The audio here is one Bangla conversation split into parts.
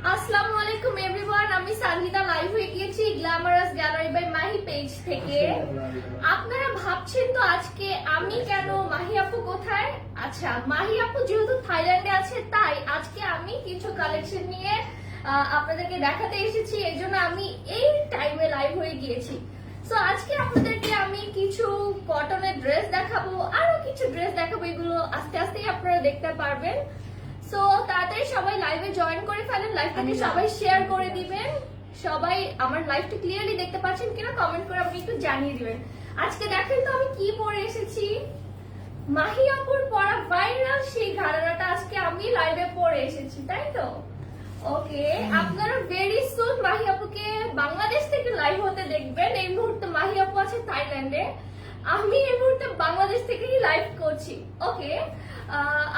আসসালামু আলাইকুম এভরিওয়ান, আমি সানজিদা লাইভ হয়ে গিয়েছি glamorous gallery by Mahi page থেকে। আপনারা ভাবছেন তো আজকে আমি কেন, মাহি আপু কোথায়? আচ্ছা, মাহি আপু যেহেতু থাইল্যান্ডে আছে তাই আজকে আমি কিছু কালেকশন নিয়ে আপনাদেরকে দেখাতে এসেছি, এর জন্য আমি এই টাইমে লাইভ হয়ে গিয়েছি। সো আজকে আপনাদেরকে আমি কিছু কটনের ড্রেস দেখাবো, আরো কিছু ড্রেস দেখাবো, এগুলো আস্তে আস্তে আপনারা দেখতে পারবেন। সো তাড়াতাড়ি সবাই লাইভে জয়েন করে ফেলেন, লাইভটাকে সবাই শেয়ার করে দিবেন। সবাই আমার লাইভটা ক্লিয়ারলি দেখতে পাচ্ছেন কিনা কমেন্ট করে আপনি একটু জানিয়ে দিবেন। আজকে দেখেন তো আমি কি পরে এসেছি, মাহি আপুর পরা ভাইরাল সেই ঘাড়াটা আজকে আমি লাইভে পরে এসেছি, তাই তো? ওকে, আপনারা ভেরি সুন মাহি আপুকে বাংলাদেশ থেকে লাইভ হতে দেখবেন। এই মুহূর্তে মাহি আপু আছে থাইল্যান্ডে, আমি এই মুহূর্তে বাংলাদেশ থেকেই লাইভ করছি। ওকে,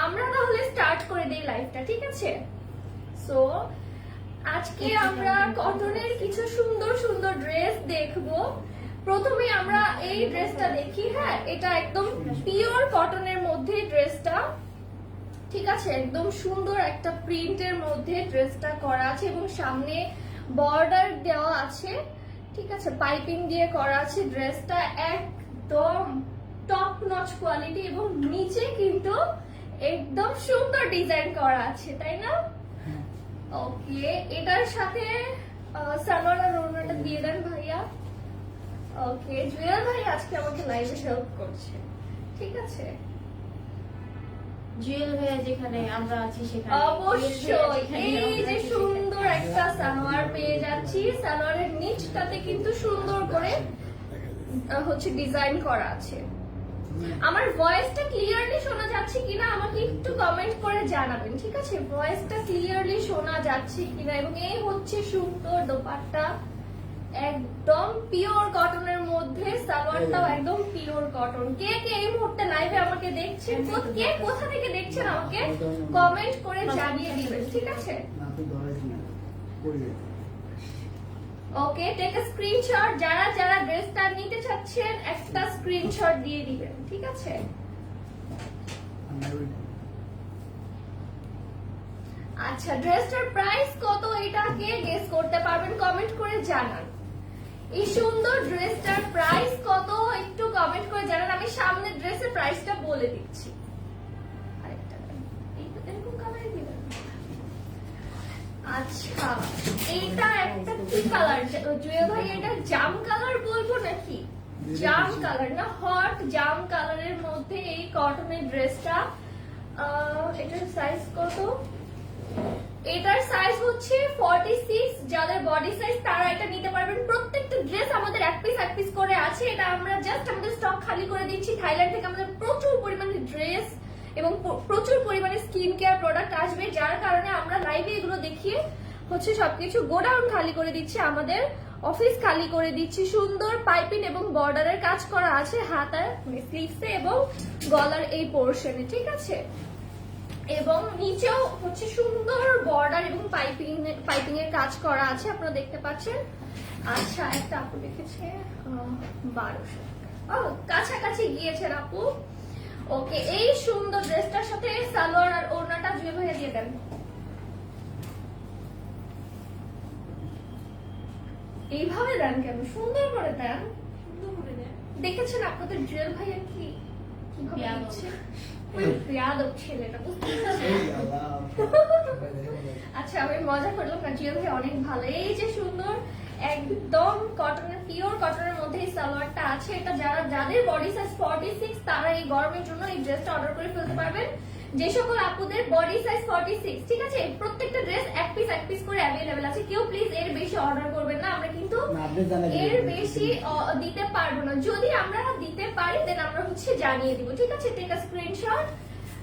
আমরা তাহলে স্টার্ট করে দিই লাইভটা, ঠিক আছে? সো আজকে আমরা কটনের কিছু সুন্দর সুন্দর ড্রেস দেখবো। প্রথমে আমরা এই ড্রেসটা দেখি। হ্যাঁ, এটা একদম পিওর কটনের মধ্যে ড্রেসটা, ঠিক আছে? একদম সুন্দর একটা প্রিন্টের মধ্যে ড্রেসটা করা আছে এবং সামনে বর্ডার দেওয়া আছে, ঠিক আছে? পাইপিং দিয়ে করা আছে। ড্রেসটা একদম টপ নচ কোয়ালিটি এবং নিচে কিন্তু একদম সুন্দর ডিজাইন করা আছে, তাই না? ওকে, এটার সাথে সালোয়ার আর ওড়নাটা দিয়ে দেন ভাইয়া। ওকে, জুয়েল ভাই আজকে আমাকে লাইভে হেল্প করছে, ঠিক আছে? জুয়েল ভাইয়া যেখানে আমরা আছি সেখানে অবশ্যই এই যে সুন্দর একটা সালোয়ার পেয়ে যাচ্ছি, সালোয়ারের নিচটাতে কিন্তু সুন্দর করে হচ্ছে ডিজাইন করা আছে। আমার ভয়েসটা ক্লিয়ারলি শোনা যাচ্ছে কিনা আমাকে একটু কমেন্ট করে জানাবেন, ঠিক আছে? ভয়েসটা ক্লিয়ারলি শোনা যাচ্ছে কিনা। এবং এই হচ্ছে সুন্দর দোপাট্টা, একদম পিওর কটনের মধ্যে, সালোয়ারটাও একদম পিওর কটন। কে কে এই মুহূর্তে লাইভে আমাকে দেখছেন, কে কোথা থেকে দেখছেন আমাকে কমেন্ট করে জানিয়ে দিবেন, ঠিক আছে? ওকে, টেক আ স্ক্রিনশট। যারা যারা ড্রেসটা নিতে চাচ্ছেন একটা স্ক্রিনশট দিয়ে দিবেন, ঠিক আছে? আচ্ছা, ড্রেসটার প্রাইস কত এটা কে গেস করতে পারবেন কমেন্ট করে জানান। এই সুন্দর ড্রেসটার প্রাইস কত একটু কমেন্ট করে জানান। আমি সামনে ড্রেসের প্রাইসটা বলে দিচ্ছি। আরেকটা এরকম কালার দিবেন। আচ্ছা, এইটা একটা কি কালার জুয়েল ভাই? এটা জাম কালার বলবো নাকি? জাম কালার না, হট জাম কালারের মধ্যে এই কটনের ড্রেসটা। এটার সাইজ কত? এটার সাইজ হচ্ছে 46। যাদের বডি সাইজ তারা এটা নিতে পারবেন। প্রত্যেকটা ড্রেস আমাদের এক পিস করে আছে। এটা আমরা জাস্ট আমাদের স্টক খালি করে দিচ্ছি। থাইল্যান্ড থেকে আমাদের প্রচুর পরিমাণে ড্রেস এবং প্রচুর পরিমাণে স্কিন কেয়ার প্রোডাক্ট আসবে, যার কারণে আমরা লাইভে এগুলো দেখিয়ে হচ্ছে সবকিছু গোডাউন খালি করে দিচ্ছি, আমাদের অফিস খালি করে দিচ্ছি। সুন্দর পাইপিং এবং বর্ডারের কাজ করা আছে হাতার স্লিভসে এবং গলার এই পোর্শনে, ঠিক আছে? এবং নিচেও হচ্ছে সুন্দর বর্ডার এবং পাইপিং এর কাজ করা আছে, আপনারা দেখতে পাচ্ছেন। আচ্ছা, একটা আপু দেখেছে 1200 টাকা, কাছাকাছি গিয়েছেন আপু। ওকে, এই সুন্দর ড্রেসটার সাথে সালোয়ার আর ওড়নাটা জুয়েল ভাইয়া দিয়ে দেন। এইভাবে দেন কেন? সুন্দর করে দেন, দেখেছেন আপনাদের জুয়েল ভাইয়া কি ছেলেটা, বুঝতে আচ্ছা, আমি মজা করলাম না, জুয়েল ভাই অনেক ভালো। এই যে সুন্দর একদম কটনের, পিওর কটনের মধ্যে এই সালোয়ারটা আছে। এটা যাদের বডি সাইজ 46 তারা এই গরমের জন্য এই ড্রেসটা অর্ডার করে ফেলতে পারবেন। যে সকল আপুদের বডি সাইজ 46, ঠিক আছে? প্রত্যেকটা ড্রেস এক পিস করে অ্যাভেলেবেল আছে। কেউ প্লিজ এর বেশি অর্ডার করবেন না, আমরা কিন্তু এর বেশি দিতে পারবো না। যদি আমরা দিতে পারি দেন আমরা হচ্ছে জানিয়ে দিব, ঠিক আছে? টেক আ স্ক্রিনশট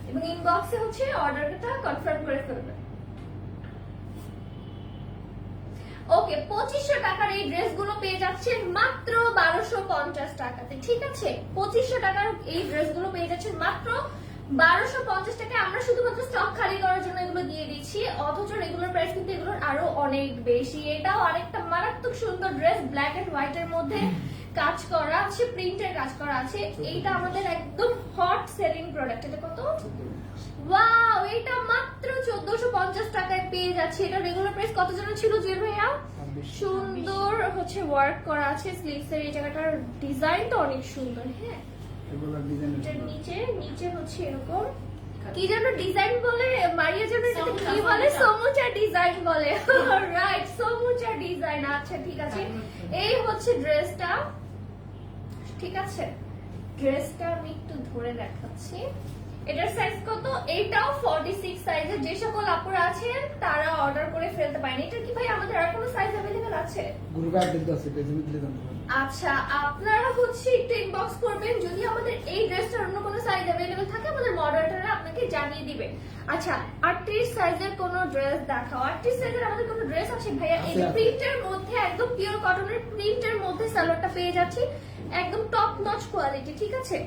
এবং ইনবক্সে হচ্ছে অর্ডারটা কনফার্ম করে ফেলবেন। ওকে, 2500 টাকার এই ড্রেসগুলো পেয়ে যাচ্ছেন মাত্র 1250 টাকাতে, ঠিক আছে? 2500 টাকার এই ড্রেসগুলো পেয়ে যাচ্ছেন মাত্র 1250 টাকায়। আমরা শুধুমাত্র স্টক খালি করার জন্য এগুলো দিয়ে দিচ্ছি, অথচ রেগুলার প্রাইস কিন্তু এগুলোর আরো অনেক বেশি। এটাও আরেকটা মারাত্মক সুন্দর ড্রেস, ব্ল্যাক এন্ড হোয়াইট এর মধ্যে কাজ করা আছে, প্রিন্টের কাজ করা আছে। এইটা আমাদের একদম হট সেলিং প্রোডাক্ট। এটা কত? ওয়াও, এটা মাত্র 1450 টাকায় পেয়ে যাচ্ছি। এটা রেগুলার প্রাইস কত যেন ছিল জুয়েল ভাইয়া? সুন্দর হচ্ছে ওয়ার্ক করা আছে স্লিভস এর এই জায়গাটার ডিজাইনটা অনেক সুন্দর। হ্যাঁ, এটার নিচে হচ্ছে এরকম কি যেন ডিজাইন বলে, মারিয়া যেন এটাকে কি বলে, সমুচা ডিজাইন বলে। Right, samosa design. আচ্ছা ঠিক আছে, এই হচ্ছে ড্রেসটা। ঠিক আছে, ড্রেসটা আমি একটু ধরে দেখাচ্ছি। এটার সাইজ কত? এটাও 46 সাইজের। যে সকল আপুরা আছেন তারা অর্ডার করে ফেলতে পারেন। এটা কি ভাই আমাদের আর কোনো সাইজ अवेलेबल আছে? গ্রুপে আপডেট আছে, পেজে দিলে জানতে পারবেন। আচ্ছা, আপনারা হচ্ছে একটু ইনবক্স করবেন যদি আমাদের এই ড্রেসটার অন্য কোনো সাইজ अवेलेबल থাকে, আমাদের মডারেটররা আপনাকে জানিয়ে দিবে। আচ্ছা, 38 সাইজের কোনো ড্রেস দেখাও। 38 সাইজের আমাদের কোনো ড্রেস আছে ভাইয়া? এই প্রিন্টের মধ্যে একদম পিওর কটনের প্রিন্টের মধ্যে সালোয়ারটা পেয়ে যাচ্ছি, একদম টপ নচ কোয়ালিটি। ঠিক আছে,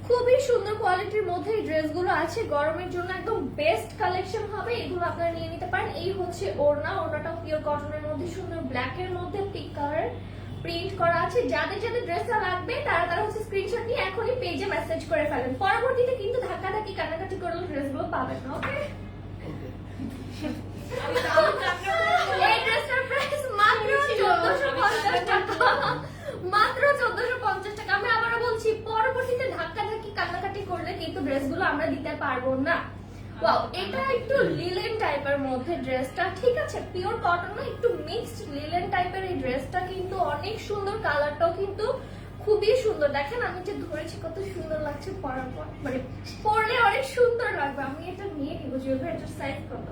খুবই সুন্দর কোয়ালিটির মধ্যে এই ড্রেসগুলো আছে। গরমের জন্য একদম বেস্ট কালেকশন হবে, এগুলো আপনারা নিয়ে নিতে পারেন। এই হচ্ছে ওড়নাটাও পিওর কটনের মধ্যে সুন্দর ব্ল্যাক এর মধ্যে পিক কালার প্রিন্ট করা আছে। যাদের যাদের ড্রেসটা লাগবে তারা হচ্ছে স্ক্রিনশট নিয়ে এখনই পেজে মেসেজ করে ফেলেন। পরবর্তীতে কিন্তু ধাক্কাধাক্কি কানাকাটি করলে ড্রেসগুলো পাবেন না। ওকে, এই ড্রেসটার প্রাইস মাত্র 1450 টাকা, মাত্র 1450 টাকা। আমি আবারও বলছি, পরবর্তীতে ধাক্কাধাক্কি কান্নাকাটি করলে কিন্তু ড্রেসগুলো আমরা দিতে পারবো না। ওয়াও, এটা একটু লিলেন টাইপের মধ্যে ড্রেসটা। ঠিক আছে, পিওর কটন না, একটু মিক্সড লিলেন টাইপের এই ড্রেসটা কিন্তু অনেক সুন্দর। কালারটাও কিন্তু খুবই সুন্দর। দেখেন আমি যে ধরেছি কত সুন্দর লাগছে পরার পর, মানে পরলে অনেক সুন্দর লাগবে। আমি এটা নিয়ে নিব। যেভাবে এটার সাইজ কত?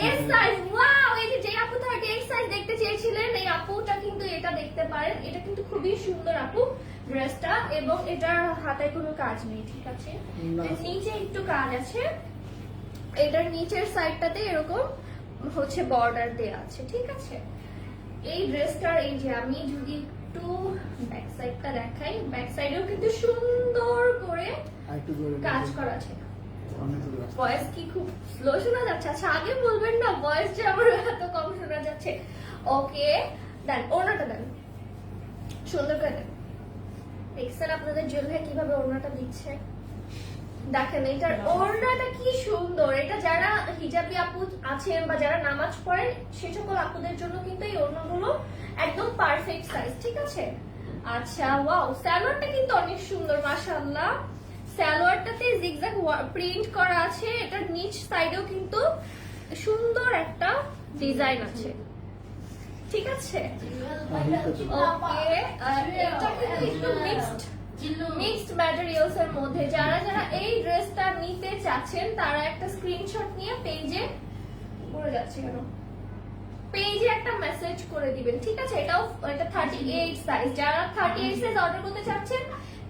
S size. ওয়াও, এই যে আপু 38 সাইজ দেখতে চেয়েছিলেন, এই আপুটা কিন্তু এটা দেখতে পারেন। এটা কিন্তু খুবই সুন্দর আপু ড্রেসটা, এবং এটার হাতে কোনো কাজ নেই। ঠিক আছে, নিচে একটু কাজ আছে। এটার নিচের সাইডটাতে এরকম হচ্ছে বর্ডার দেয়া আছে। ঠিক আছে, এই ড্রেসটার এই যে আমি যদি একটু ব্যাক সাইডটা দেখাই, ব্যাক সাইডেও কিন্তু সুন্দর করে কাজ করা আছে। ভয়েস কি খুব স্লো শোনা যাচ্ছে? আচ্ছা, আগে বলবেন না ভয়েস যে আমার এত কম শোনা যাচ্ছে। ওকে, দেন ওড়নাটা দেন, সুন্দর করে দেন। দেখছেন আপনাদের জুয়েল ভাই কিভাবে ওড়নাটা দিচ্ছে? দেখেন এটার ওড়নাটা কি সুন্দর। এটা যারা হিজাবি আপু আছেন বা যারা নামাজ পড়েন সে সকল আপুদের জন্য কিন্তু এই ওড়নাগুলো একদম পারফেক্ট সাইজ। ঠিক আছে, আচ্ছা ওয়াও, সালোয়ারটা কিন্তু অনেক সুন্দর মাশাআল্লাহ। সালোয়ারটাতে জিগজ্যাগ প্রিন্ট করা আছে। এটার নিচ সাইডেও কিন্তু সুন্দর একটা ডিজাইন আছে। ঠিক আছে, ওকে, এটা কিন্তু একটু মিক্সড ম্যাটেরিয়ালস এর মধ্যে। যারা যারা এই ড্রেসটা নিতে চাচ্ছেন তারা একটা স্ক্রিনশট নিয়ে পেজে পড়ে যাচ্ছে কেন, পেজে একটা মেসেজ করে দিবেন। ঠিক আছে, এটা 38 সাইজ। যারা 38 সাইজ অর্ডার করতে চাচ্ছেন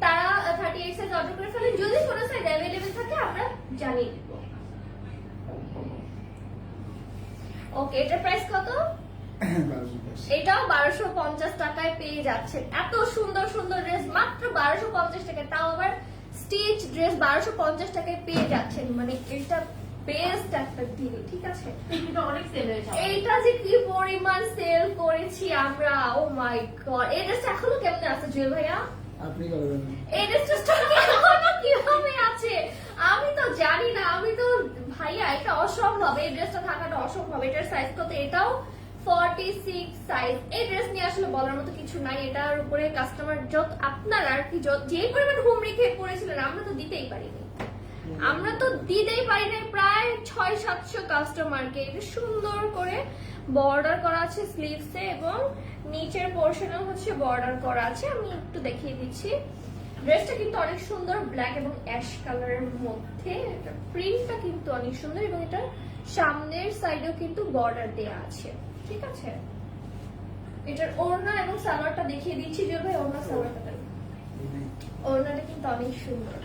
তারা 38 সাইজ অর্ডার করে ফেলেন। যদি কোনো সাইজ अवेलेबल থাকে আমরা জানিয়ে দিব। ওকে, এটার প্রাইস কত? এটাও 1250 টাকায় পেয়ে যাচ্ছেন। এত সুন্দর সুন্দর ড্রেস মাত্র 1250 টাকায়, তাও আবার স্টিচ ড্রেস 1250 টাকায় পেয়ে যাচ্ছেন। মানে এটা বেস্ট একটা ডিল। ঠিক আছে, অনেক সেল হয়েছে। এইটা যে কি পরিমাণ সেল করেছি আমরা, ও মাই গড। এই ড্রেসটা এখনো কেমনে আছে জুয়েল ভাইয়া? আপনি করবেন এই ড্রেসটা এখনো কিভাবে আছে আমি তো জানি না। আমি তো ভাইয়া এটা অসম্ভব, এই ড্রেসটা থাকাটা অসম্ভব। এটার সাইজ কত? এটাও 46 সাইজ। এই ড্রেস নিয়ে আসলে বলার মতো কিছু নাই। এটার উপরে কাস্টমার আপনার আর কি যে পরিমাণ হুমড়ি খেয়ে পড়েছিলেন, আমরা তো দিতেই পারিনি। প্রায় 600-700 কাস্টমারকে। এটা সুন্দর করে বর্ডার করা আছে স্লিভসে, এবং নিচের পোর্শনে হচ্ছে বর্ডার করা আছে। আমি একটু দেখিয়ে দিচ্ছি। ড্রেসটা কিন্তু অনেক সুন্দর, ব্ল্যাক এবং অ্যাশ কালারের মধ্যে। প্রিন্টটা কিন্তু অনেক সুন্দর, এবং এটা সামনের সাইডেও কিন্তু বর্ডার দেয়া আছে। ঠিক আছে, এটার ওড়না এবং সালোয়ারটা দেখিয়ে দিচ্ছি। যে ভাই ওড়না সালোয়ারটা, ওড়নাটা কিন্তু অনেক সুন্দর।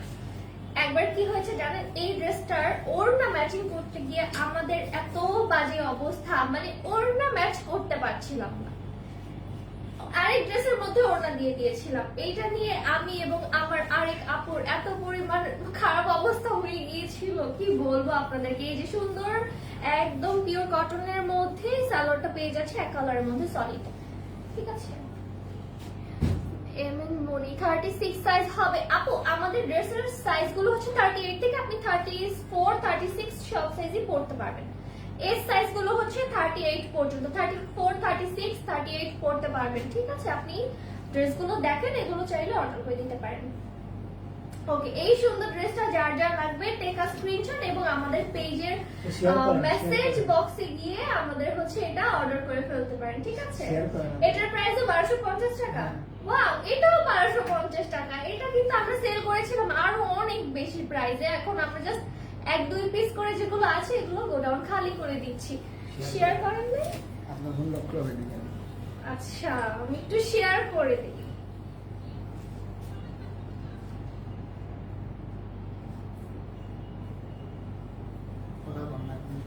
একবার কি হয়েছে জানেন, এই ড্রেসটার ওড়না ম্যাচিং করতে গিয়ে আমাদের এত বাজে অবস্থা, মানে ওড়না ম্যাচ করতে পারছিলাম না। আরেক ড্রেসের মধ্যে ওড়না দিয়ে দিয়েছিলাম। এইটা নিয়ে আমি এবং আমার আরেক আপুর এত পরিমাণ খারাপ অবস্থা হয়ে গিয়েছিল, কি বলবো আপনাদেরকে। এই যে সুন্দর একদম পিওর কটনের মধ্যে সালোয়ারটা পেয়ে যাচ্ছে এক কালারের মধ্যে সলিড। ঠিক আছে, এমএন মনি 36 সাইজ হবে আপু। আমাদের ড্রেসের সাইজ গুলো হচ্ছে 38 থেকে আপনি 34, 36 সব সাইজই পড়তে পারবেন। এস সাইজ গুলো হচ্ছে 38 পর্যন্ত, 34, 36, 38 পড়তে পারবেন। ঠিক আছে, আপনি ড্রেসগুলো দেখেন, এগুলো চাইলে অর্ডার করে দিতে পারেন। ওকে, এই সুন্দর ড্রেসটা যার যার লাগবে টেক আ স্ক্রিনশট এবং আমাদের পেজের মেসেজ বক্সে গিয়ে আমাদের হচ্ছে এটা অর্ডার করে ফেলতে পারেন। ঠিক আছে, Share করেন। এটার প্রাইসও 1250 টাকা। ওয়াও, এটাও 1250 টাকা। এটা কিন্তু আমরা সেল করেছিলাম আরো অনেক বেশি প্রাইসে, এখন আমরা জাস্ট 1-2 পিস করে যেগুলো আছে এগুলো গোডাউন খালি করে দিচ্ছি। শেয়ার করেন না? আপনার ফোন লক করে দিবেন। আচ্ছা, আমি একটু শেয়ার করে দিই। কথা বল না আপনি।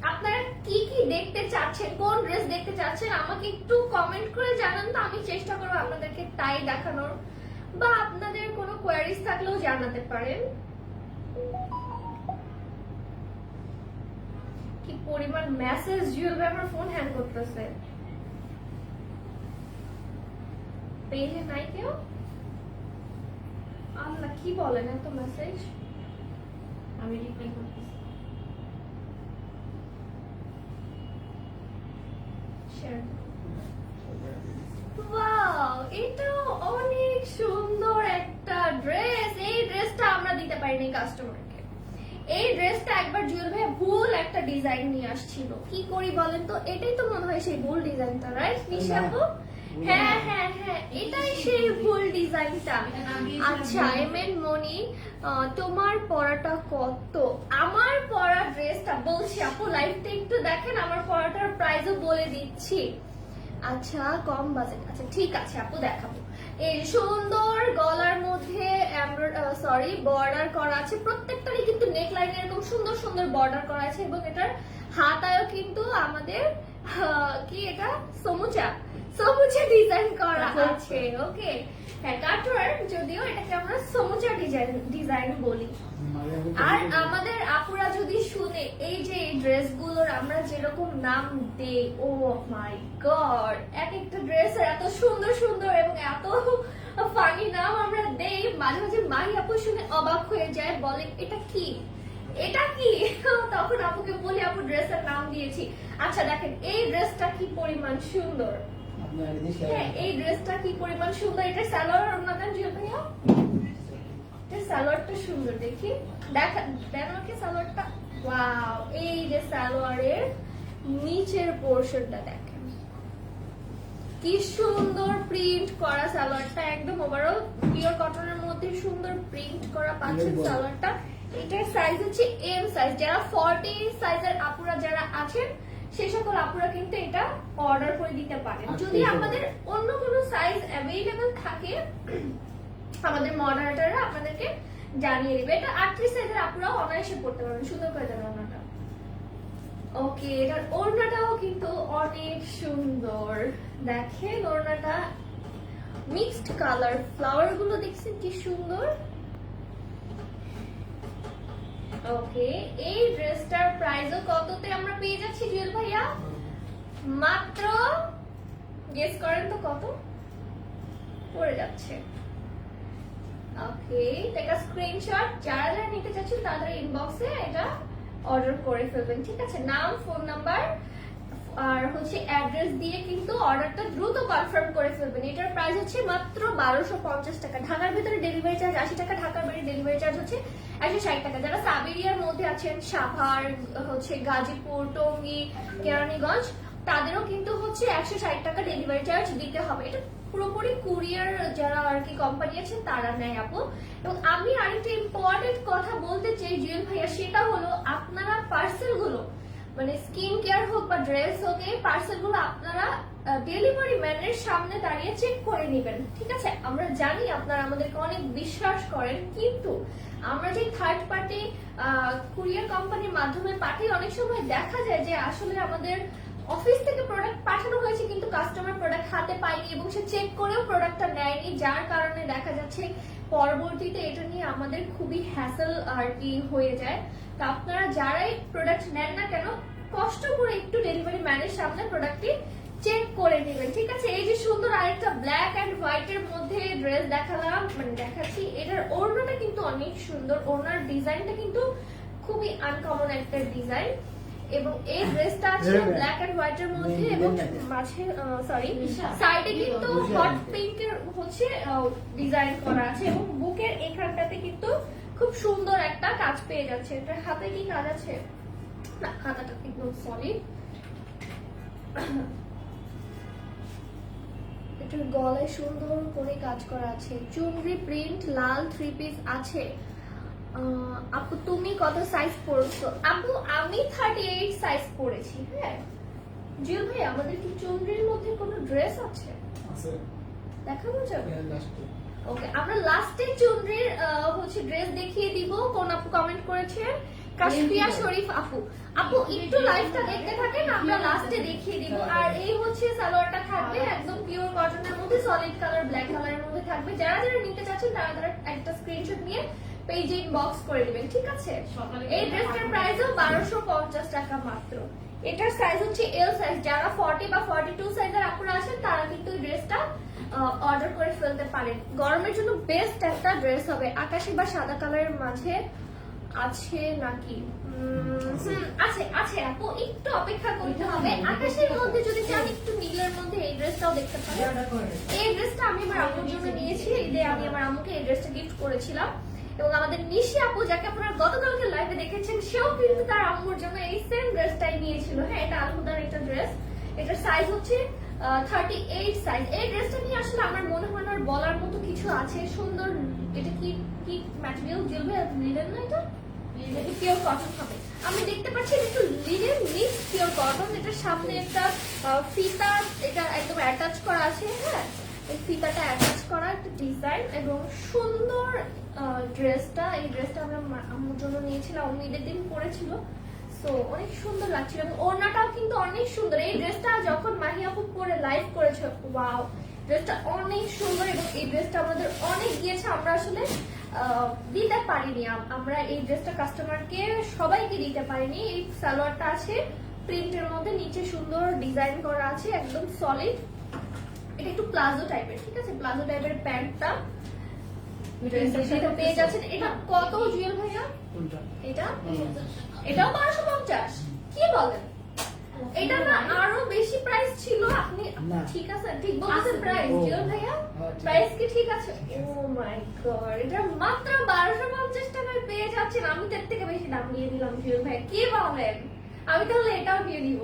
আপনারা কি কি দেখতে চাচ্ছেন, কোন ড্রেস দেখতে চাচ্ছেন আমাকে একটু কমেন্ট করে জানান, তো আমি চেষ্টা করব আপনাদেরকে তাই দেখানোর, বা আপনাদের কোনো কোয়ারিজ থাকলেও জানাতে পারেন। কি পরিমাণ মেসেজ, জুয়েল ভাই আমার ফোন হ্যাং করতেছে। পেজে নাই কেউ? আল্লাহ, কি বলেন এত মেসেজ। আমি রিপ্লাই করতেছি। শেয়ার। ওয়াও, এটা অনেক সুন্দর একটা ড্রেস। এই ড্রেসটা আমরা দিতে পারিনি কাস্টমারকে। এই ড্রেসটা একবার জুয়েল ভাই ভুল একটা ডিজাইন নিয়ে আসছিল, কি করি বলেন তো? এটাই তো মনে হয় সেই ভুল ডিজাইনটা, রাইট নিশা আপু? হ্যাঁ হ্যাঁ হ্যাঁ, এটাই সেই ভুল ডিজাইনটা। আচ্ছা, এমএন মনি, তোমার পরাটা কত? আমার পরা ড্রেসটা বলছি আপু, লাইভটা একটু দেখেন, আমার পরাটার প্রাইসও বলে দিচ্ছি। আচ্ছা, কম বাজেট, আচ্ছা ঠিক আছে আপু, দেখাবো। এই সুন্দর গলার মধ্যে বর্ডার করা আছে, প্রত্যেকটারই কিন্তু নেক লাইনে এরকম সুন্দর সুন্দর বর্ডার করা আছে, এবং এটার হাতায়ও কিন্তু আমাদের কি এটা সমুচা ডিজাইন করা আছে। ওকে, হ্যাঁ কাটওয়ার্ক, যদিও এটাকে আমরা সমুচা ডিজাইন বলি। আর আমাদের আপুরা যদি শুনে এই যে এই ড্রেসগুলোর আমরা যেরকম নাম দেই, ও মাই গড, এক একটা ড্রেসের এত সুন্দর সুন্দর এবং এত ফানি নাম আমরা দেই, মাঝে মাঝে মাহি আপু শুনে অবাক হয়ে যায়, বলে এটা কি, এটা কি? তখন আপুকে বলি আপু ড্রেসের নাম দিয়েছি। আচ্ছা দেখেন, এই ড্রেসটা কি পরিমাণ সুন্দর। হ্যাঁ, এই ড্রেসটা কি পরিমাণ সুন্দর। এটা সালোয়ার ওড়নাটা জুয়েল ভাইয়া, এটা সালোয়ারটা সুন্দর, দেখি দেন আমাকে সালোয়ারটা। ওয়াও, এই যে সালোয়ারের নিচের পোরশনটা দেখেন কি সুন্দর প্রিন্ট করা। সালোয়ারটা একদম ওভারঅল পিওর কটনের মধ্যে সুন্দর প্রিন্ট করা পাচ্ছেন সালোয়ারটা। এটার সাইজ হচ্ছে এম সাইজ। যারা 40 সাইজের আপুরা যারা আছেন সেই সকল আপুরা কিন্তু এটা অর্ডার করে দিতে পারেন। যদি আমাদের অন্য কোনো সাইজ অ্যাভেলেবল থাকে আমাদের মডারেটররা আপনাদেরকে জানিয়ে দিবে। এটা 38 সাইজের আপুরাও অনায়াসে পড়তে পারবেন, সুন্দর করে দেবেন ওড়নাটা। ওকে, এটার ওড়নাটাও কিন্তু অনেক সুন্দর, দেখেন ওড়নাটা মিক্সড কালার, ফ্লাওয়ার গুলো দেখছেন কি সুন্দর। ওকে, এই ড্রেসটার প্রাইসও কততে আমরা পেয়ে যাচ্ছি জুয়েল ভাইয়া? মাত্র গেস করেন তো কত পড়ে যাচ্ছে। ওকে, টেক আ স্ক্রিনশট, যারা যারা নিতে চাচ্ছেন তাদের ইনবক্সে এটা অর্ডার করে ফেলবেন। ঠিক আছে, নাম, ফোন নাম্বার আর হচ্ছে অ্যাড্রেস দিয়ে কিন্তু অর্ডারটা দ্রুত কনফার্ম করে ফেলবেন। এটার প্রাইস হচ্ছে মাত্র 1250 টাকা। ঢাকার ভিতরে ডেলিভারি চার্জ 80 টাকা, ঢাকার বাইরে ডেলিভারি চার্জ হচ্ছে 160 টাকা। যারা সাবেরিয়ার মধ্যে আছেন, সাভার, হচ্ছে গাজীপুর, টঙ্গী, কেরানীগঞ্জ, তাদেরও কিন্তু হচ্ছে 160 টাকা ডেলিভারি চার্জ দিতে হবে। এটা পুরোপুরি কুরিয়ার যারা আর কি কোম্পানি আছে তারা নেয় আপু। এবং আমি আরেকটা ইম্পর্টেন্ট কথা বলতে চাই জুয়েল ভাইয়া, সেটা হলো আপনারা পার্সেল গুলো মানে স্কিন কেয়ার হোক বা ড্রেস হোক, এই পার্সেল গুলো আপনারা ডেলিভারি ম্যানের সামনে দাঁড়িয়ে চেক করে নেবেন। ঠিক আছে, আমরা জানি আপনারা আমাদেরকে অনেক বিশ্বাস করেন, কিন্তু আমরা যে থার্ড পার্টি কুরিয়ার কোম্পানির মাধ্যমে পাঠিয়ে অনেক সময় দেখা যায় যে আসলে আমাদের অফিস থেকে প্রোডাক্ট পাঠানো হয়েছে কিন্তু কাস্টমার প্রোডাক্ট হাতে পায়নি এবং সে চেক করেও প্রোডাক্টটা নেয়নি, যার কারণে দেখা যাচ্ছে পরবর্তীতে এটা নিয়ে আমাদের খুবই হ্যাসেল আর কি হয়ে যায়। তো আপনারা যারাই প্রোডাক্ট নেন না কেন, কষ্ট করে একটু ডেলিভারি ম্যানের সামনে প্রোডাক্টটি চেক করে নেবেন, ঠিক আছে? এই যে সুন্দর আরেকটা ব্ল্যাক এন্ড হোয়াইট এর মধ্যে ড্রেস দেখালাম, মানে দেখাচ্ছি, এটার ওড়নাটা কিন্তু অনেক সুন্দর, ওড়নার ডিজাইনটা কিন্তু খুবই আনকমন একটা ডিজাইন, এবং এই ড্রেসটা আছে ব্ল্যাক এন্ড হোয়াইট এর মধ্যে, এবং মাঝে সরি সাইডে কিন্তু হট পিঙ্ক এর হচ্ছে ডিজাইন করা আছে, এবং বুকের এখানটাতে কিন্তু খুব সুন্দর একটা কাজ পেয়ে যাচ্ছে। এটার হাতে কি কাজ আছে? না, হাতাটা একদম সলিড। এটার গলায় সুন্দর করে কাজ করা আছে, চুনরি প্রিন্ট, লাল 3 পিস আছে। আপু তুমি কত সাইজ পড়ছো? আপু আমি 38 সাইজ পড়েছি। হ্যাঁ জিল ভাই, আমাদের কি চুনরির মধ্যে কোনো ড্রেস আছে? আছে দেখানো যাবে? লাস্টে ওকে, আমরা লাস্টে চুনরির হচ্ছে ড্রেস দেখিয়ে দিব। কোন আপু কমেন্ট করেছেন? কাশফিয়া শরীফ আপু। আপু একটু লাইভটা দেখতে থাকেন, আমরা লাস্টে দেখিয়ে দিব। আর এই হচ্ছে সালোয়ারটা থাকবে একদম পিওর কটনের মধ্যে, সলিড কালার ব্ল্যাক কালারের মধ্যে থাকবে। যারা যারা নিতে চাচ্ছেন তারা তারা একটা স্ক্রিনশট নিয়ে পেজে ইনবক্স করে দিবেন, ঠিক আছে? এই ড্রেসটার প্রাইসও 1250 টাকা মাত্র। এটার সাইজ হচ্ছে এল সাইজ। যারা 40 বা 42 সাইজের আপুরা আছেন তারা কিন্তু এই ড্রেসটা অর্ডার করে ফেলতে পারেন। গরমের জন্য বেস্ট একটা ড্রেস হবে। আকাশি বা সাদা কালারের মাঝে আছে নাকি? আছে আছে আপু, একটু অপেক্ষা করতে হবে। আকাশের মধ্যে যদি চান একটু নীলের মধ্যে এই ড্রেসটাও দেখতে পারেন। এই ড্রেসটা আমি আমার আম্মুর জন্য নিয়েছি। ঈদে আমি আমার আম্মুকে এই ড্রেসটা গিফট করেছিলাম, এবং আমাদের নিশি আপু যাকে আপনারা গতকালকে লাইভে দেখেছেন, সেও কিন্তু তার আম্মুর জন্য এই সেম ড্রেসটাই নিয়েছিল। হ্যাঁ, এটা আলহুদার একটা ড্রেস। এটার সাইজ হচ্ছে 38 সাইজ। এই ড্রেসটা নিয়ে আসলে আমার মনে হয় না আর বলার মতো কিছু আছে। সুন্দর। এটা কি কি ম্যাটেরিয়াল জ্বলবে? লিনেন না, এটা পিওর কটন হবে। আমি দেখতে পাচ্ছি এটা একটু লিনেন মিক্স পিওর কটন। এটার সামনে একটা ফিতা এটা একদম অ্যাটাচ করা আছে। হ্যাঁ, এই ফিতাটা অ্যাটাচ করা একটা ডিজাইন, এবং সুন্দর ড্রেসটা। এই ড্রেসটা আমরা আমার জন্য নিয়েছিলাম, আমি ঈদের দিন পরেছিল, সো অনেক সুন্দর লাগছিল, এবং ওড়নাটাও কিন্তু অনেক সুন্দর। এই ড্রেসটা যখন মাহি আপু পরে লাইভ করেছে, ওয়াও, ড্রেসটা অনেক সুন্দর, এবং এই ড্রেসটা আমাদের অনেক গিয়েছে। আমরা আসলে দিতে পারিনি, আমরা এই ড্রেসটা কাস্টমারকে সবাইকে দিতে পারিনি। এই সালোয়ারটা আছে প্রিন্টের মধ্যে, নিচে সুন্দর ডিজাইন করা আছে, একদম সলিড। এটা একটু প্লাজো টাইপের, ঠিক আছে? প্লাজো টাইপের প্যান্টটা পেয়ে যাচ্ছেন। এটা কত জুয়েল ভাইয়া? এটা এটাও 1250? কি বলেন? এটা না আরো বেশি প্রাইস ছিল। আপনি ঠিক আছে, ঠিক বলছেন প্রাইস জুয়েল ভাইয়া, প্রাইস কি ঠিক আছে? ও মাই গড, এটা মাত্র 1250 টাকায় পেয়ে যাচ্ছেন। আমি তার থেকে বেশি দাম দিয়ে দিলাম জুয়েল ভাইয়া, কি বলেন? আমি তাহলে এটাও দিয়ে দিব।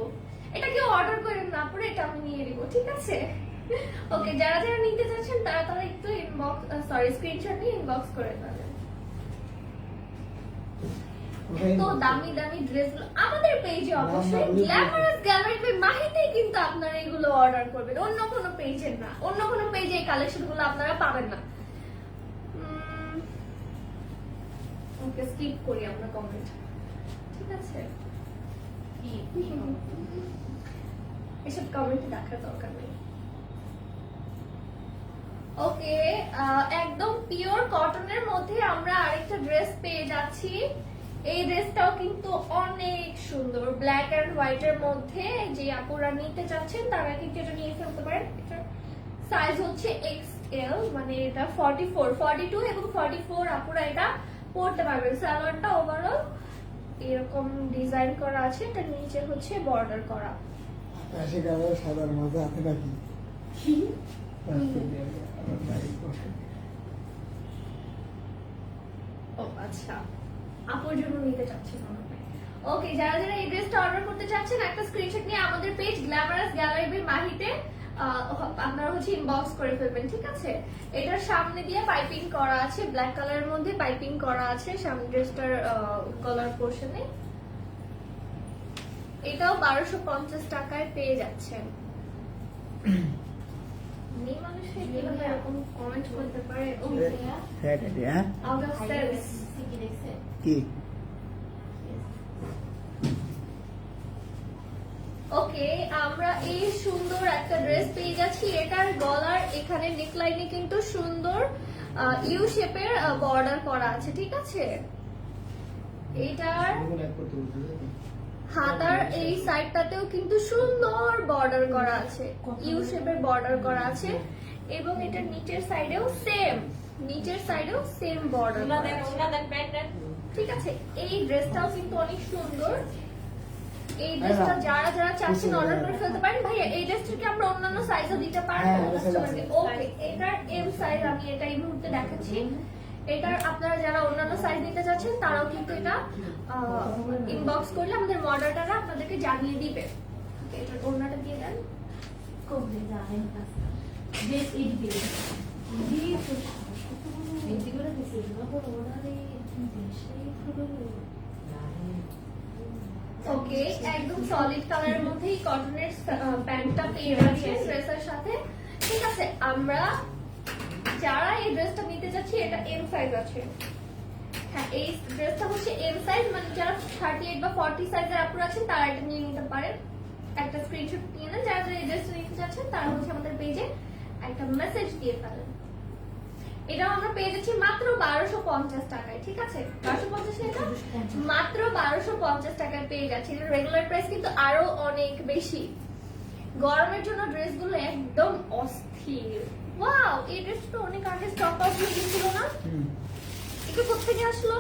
এটা কেউ অর্ডার করেন না, পরে এটা আমি নিয়ে দিব, ঠিক আছে? ওকে, যারা যারা নিতে চাচ্ছেন তারা তারা একটু ইনবক্স স্ক্রিনশট নিয়ে ইনবক্স করে ফেলেন। তো দামি দামি ড্রেসগুলো আমাদের পেজে অবশ্যই গ্ল্যামারাস গ্যালারি বাই মাহিতেই কিন্তু আপনারা এগুলো অর্ডার করবেন, অন্য কোনো পেজে না। অন্য কোনো পেজে এই কালেকশনগুলো আপনারা পাবেন না। ওকে, স্কিপ করি আমরা কমেন্ট, ঠিক আছে? এসব কমেন্ট দেখার দরকার নেই। ওকে, একদম পিওর কটনের মধ্যে আমরা আরেকটা ড্রেস পেয়ে যাচ্ছি। এই ড্রেসটাও কিন্তু অনেক সুন্দর, ব্ল্যাক এন্ড হোয়াইট এর মধ্যে। যে আপুরা নিতে চাচ্ছেন তারা কিন্তু এটা নিয়ে ফেলতে পারেন। এটার সাইজ হচ্ছে XL, মানে এটা 44, 42 এবং 44 আপুরা এটা পরতে পারবেন। সালোয়ারটা ওভারঅল এরকম ডিজাইন করা আছে, এটা নিচে হচ্ছে বর্ডার করা। আকাশি কালার সাদার মধ্যে আছে নাকি? ও আচ্ছা, আপুর জন্য নিতে চাচ্ছেন। ওকে, যারা যারা এই ড্রেসটা অর্ডার করতে চাচ্ছেন একটা স্ক্রিনশট নিয়ে আমাদের পেজ গ্ল্যামারাস গ্যালারি বাই মাহিতে আপনারা হচ্ছে ইনবক্স করে ফেলবেন, ঠিক আছে? এটার সামনে দিয়ে পাইপিং করা আছে, ব্ল্যাক কালারের মধ্যে পাইপিং করা আছে সামনে ড্রেসটার গলার পোর্শনে। এটাও 1250 টাকায় পেয়ে যাচ্ছেন। মেয়ে মানুষের কিভাবে এরকম কমেন্ট করতে পারে? ও হ্যাঁ হ্যাঁ, আউট অফ সেন্স। কি ওকে, আমরা এই সুন্দর একটা ড্রেস পেয়ে যাচ্ছি। এটার গলার এখানে নেকলাইনে কিন্তু সুন্দর ইউ শেপের বর্ডার করা আছে, ঠিক আছে? এটার হাতার এই সাইডটাতেও কিন্তু সুন্দর বর্ডার করা আছে, ইউ শেপের বর্ডার করা আছে, এবং এটা নিচের সাইডেও সেম বর্ডার ঠিক আছে। এই ড্রেসটাও কিন্তু অনেক সুন্দর। এই ড্রেসটা যারা যারা চাচ্ছেন অর্ডার করে ফেলতে পারেন। ভাইয়া এই ড্রেসটাকে আমরা অন্যান্য সাইজও দিতে পারবো? ওকে, এটার এম সাইজ আমি এটা এই মুহূর্তে দেখাচ্ছি। এটার আপনারা যারা অন্যান্য সাইজ নিতে চাচ্ছেন তারাও কিন্তু এটা ইনবক্স করলে আমাদের মডেলটারা আপনাদেরকে জানিয়ে দিবে। এটার ওড়নাটা দিয়ে দেন। ওকে, একদম সলিড কালারের মধ্যেই কটনের প্যান্টটা পেয়ে যাচ্ছে ড্রেসের সাথে। ঠিক আছে, আমরা যারা এই ড্রেসটা নিতে যাচ্ছি এটা এম সাইজ আছে। হ্যাঁ, এই ড্রেসটা হচ্ছে এম সাইজ, মানে যারা 38 বা 40 সাইজের আপুরা আছেন তারা এটা নিয়ে নিতে পারেন। একটা স্ক্রিনশট নিয়ে নেন। যারা যারা এই ড্রেসটা নিতে যাচ্ছেন তারা হচ্ছে আমাদের পেজে একটা মেসেজ দিয়ে ফেলেন। এটাও আমরা পেয়ে যাচ্ছি মাত্র 1250 টাকায়। ঠিক আছে, 1250 এটা মাত্র 1250 টাকায় পেয়ে যাচ্ছে। এটা রেগুলার প্রাইস কিন্তু আরো অনেক বেশি। গরমের জন্য ড্রেসগুলো একদম অস্থির। ওয়াও, এই ড্রেসটা অনেক আগে স্টক আউট হয়ে গেছিল না? এটা কোথেকে আসলো?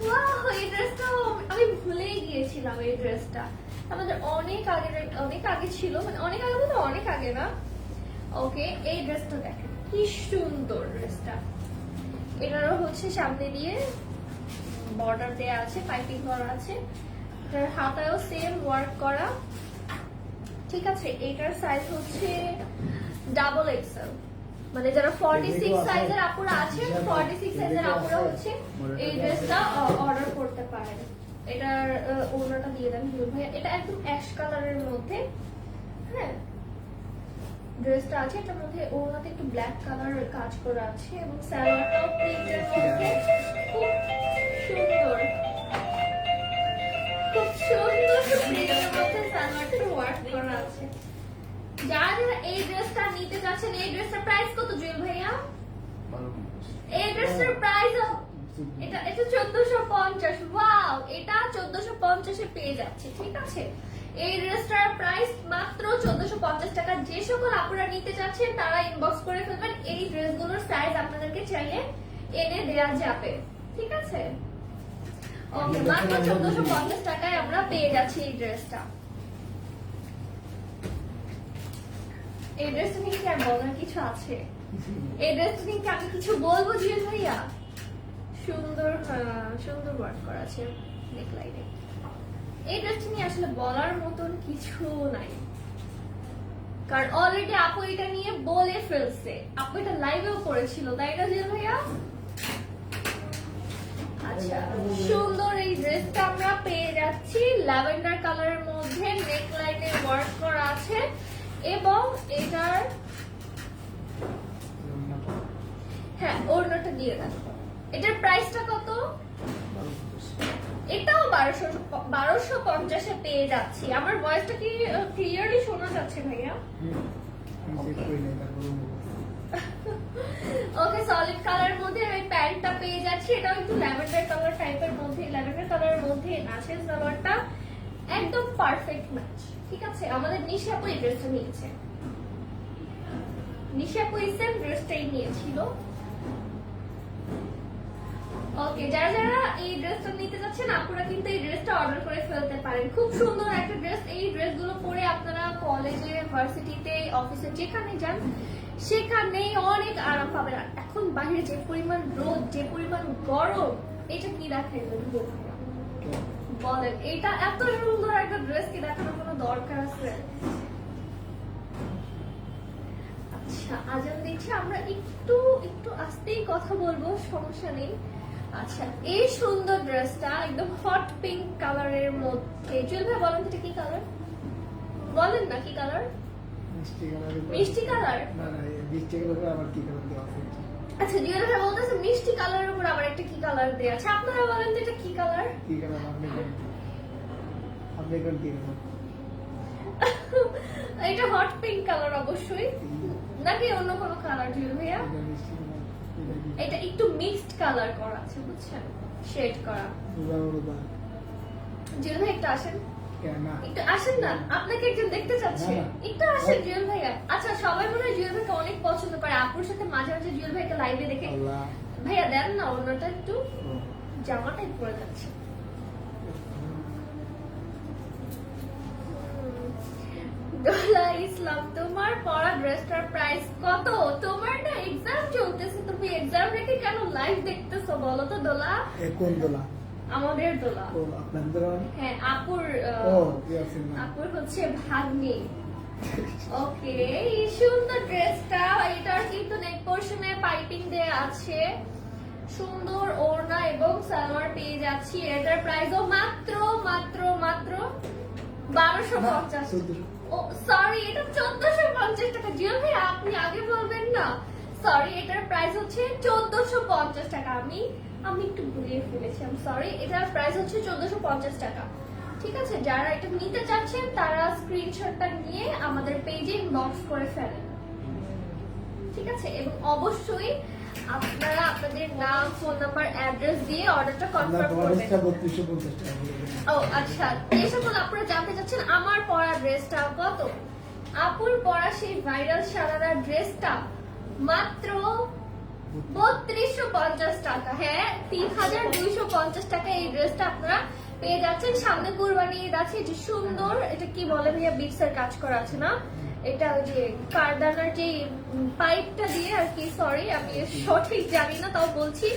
ওয়াও, এই ড্রেসটা আমি ভুলেই গিয়েছিলাম। এই ড্রেসটা আমাদের অনেক আগে ছিল, মানে অনেক আগে বলতে অনেক আগে না। ওকে, এই ড্রেসটা দেখেন কি সুন্দর ড্রেসটা। এটারও হচ্ছে সামনে দিয়ে বর্ডার দেয়া আছে, পাইপিং করা আছে। এটার হাতায়ও সেম ওয়ার্ক করা। ঠিক আছে, এটার সাইজ হচ্ছে ডাবল এক্সেল, মানে যারা 46 সাইজের আপুরা আছেন 46 সাইজের আপুরা হচ্ছে এই ড্রেসটা অর্ডার করতে পারেন। এটার ওড়নাটা দিয়ে দেন ভাইয়া। এটা একদম অ্যাশ কালারের মধ্যে, হ্যাঁ ড্রেসটা আছে। এটার মধ্যে ওড়নাতে একটু ব্ল্যাক কালারের কাজ করা আছে এবং সালোয়ারটাও প্রিন্টের মধ্যে খুব সুন্দর, প্রিন্টের মধ্যে সালোয়ারটা ওয়ার্ক করা আছে। যারা যারা এই ড্রেসটা নিতে যাচ্ছেন, এই ড্রেসটার প্রাইস কত জুয়েল ভাইয়া? এই ড্রেসটার প্রাইস এটা 1450। ওয়াও, এটা 1450 এ পেয়ে যাচ্ছে। ঠিক আছে, এই ড্রেসটার প্রাইস মাত্র 1450 টাকা। যে সকল আপুরা নিতে যাচ্ছেন তারা ইনবক্স করে ফেলবেন। এই ড্রেসগুলোর সাইজ আপনাদেরকে চাইলে এনে দেওয়া যাবে। ঠিক আছে, ওকে, মাত্র 1450 টাকায় আমরা পেয়ে যাচ্ছি এই ড্রেসটা। এই ড্রেসটা নিয়ে কি আর বলার কিছু আছে? এই ড্রেসটা নিয়ে কি আমি কিছু বলবো জুয়েল ভাইয়া? সুন্দর সুন্দর ওয়ার্ক করা আছে নেকলাইনে। এই ড্রেসটা নিয়ে আসলে বলার মতন কিছু নাই, কারণ অলরেডি আপু এটা নিয়ে বলে ফেলছে। আপু এটা লাইভেও করেছিল, তাই না জুয়েল ভাইয়া? আচ্ছা, সুন্দর এই ড্রেসটা আমরা পেয়ে যাচ্ছি ল্যাভেন্ডার কালারের মধ্যে, নেকলাইনে ওয়ার্ক করা আছে এবং এটার হ্যাঁ ওড়নাটা দিয়ে দেন। এটার প্রাইসটা কত? এটাও 1250 এ পেয়ে যাচ্ছি। আমার ভয়েসটা কি ক্লিয়ারলি শোনা যাচ্ছে ভাইয়া? ওকে, সলিড কালারের মধ্যে আমি প্যান্টটা পেয়ে যাচ্ছি। এটাও একটু ল্যাভেন্ডার কালার টাইপের মধ্যে, ল্যাভেন্ডার কালারের মধ্যে আছে সালোয়ারটা, একদম পারফেক্ট ম্যাচ। ঠিক আছে, আমাদের নিশা আপু এই ড্রেসটা নিয়েছে। নিশা আপু এই সেম ড্রেসটাই নিয়েছিল। ওকে, যারা যারা এই ড্রেসটা নিতে যাচ্ছেন আপুরা কিন্তু এই ড্রেসটা অর্ডার করে ফেলতে পারেন। খুব সুন্দর একটা ড্রেস। এই ড্রেসগুলো পরে আপনারা কলেজে, ভার্সিটিতে, অফিসে যেখানে যান সেখানেই অনেক আরাম পাবেন। আর এখন বাইরে যে পরিমাণ রোদ, যে পরিমাণ গরম, এটা কি দেখাইবেন বলেন? এটা এত সুন্দর একটা ড্রেস কি দেখানোর কোনো দরকার আছে? আচ্ছা, আজান দিচ্ছি, আমরা একটু আস্তেই কথা বলবো, সমস্যা নেই। আচ্ছা, এই সুন্দর ড্রেসটা একদম হট পিঙ্ক কালারের মধ্যে। জুয়েল ভাই বলেন এটা কি কালার? বলেন না কি কালার? মিষ্টি কালার। আচ্ছা, জুয়েল ভাই বলতেছে মিষ্টি কালারের উপর আবার একটা কি কালার দেয়া আছে। আপনারা বলেন তো এটা কি কালার? এটা হট পিঙ্ক কালার অবশ্যই, নাকি অন্য কোনো কালার জুয়েল ভাইয়া? এটা একটু মিক্সড কালার করা আছে, বুঝছেন, শেড করা। জুয়েল ভাই একটু আসেন, কেন একটু আসেন না, আপনাকে একজন দেখতে চাচ্ছে, না, না। একটু আসেন জুয়েল ভাইয়া। আচ্ছা সবাই মনে হয় জুয়েল ভাইকে অনেক পছন্দ করে, আপুর সাথে মাঝে মাঝে জুয়েল ভাইকে লাইভে দেখে। আল্লাহ ভাইয়া দেন না অন্যটা একটু, জামাটাই পরে যাচ্ছে। দোলা ইসলাম, তোমার পরা ড্রেসটার প্রাইস কত? তোমার না এক্সাম চলতেছে, তুমি এক্সাম রেখে কেন লাইভ দেখতেছো বলো তো দোলা? কোন দোলা? আমাদের দোলা। ও আপনাদের হ্যাঁ আপুর ও ইয়াসিন না আপুর হচ্ছে ভাগ্নি। ওকে, এই সুন্দর ড্রেসটা, এটার কিন্তু নেক পোরশনে পাইপিং দেয়া আছে, সুন্দর ওড়না এবং সালোয়ার পেয়ে যাচ্ছি। এটার প্রাইসও মাত্র মাত্র মাত্র 1250। ও সরি, এটা 1450 টাকা। জিও ভাই আপনি আগে বলবেন না, সরি এটার প্রাইস হচ্ছে 1450 টাকা। আমি একটু ভুলিয়ে ফেলেছি, আমি সরি। এটার প্রাইস হচ্ছে 1450 টাকা। ঠিক আছে, যারা এটা নিতে চাচ্ছেন তারা স্ক্রিনশটটা নিয়ে আমাদের পেজে ইনবক্স করে ফেলেন, ঠিক আছে? এবং অবশ্যই আপনারা আপনাদের নাম, ফোন নাম্বার, অ্যাড্রেস দিয়ে অর্ডারটা কনফার্ম করবেন। 3250 টাকা বলে দেবেন। ও আচ্ছা, এই সকল আপনারা জানতে চাচ্ছেন আমার পরা ড্রেসটা কত। আপুর পরা সেই ভাইরাল সারারা ড্রেসটা মাত্র 3250 টাকা। হ্যাঁ, 3250 টাকা এই ড্রেসটা আপনারা পেয়ে যাচ্ছেন। সামনে কুরবানি ঈদ আছে, যে সুন্দর, এটা কি বলে ভাইয়া, বিটসের কাজ করা আছে না, এটা ওই যে কারদানার যে পাইপটা দিয়ে আর কি, সরি আমি সঠিক জানি না তাও বলছি,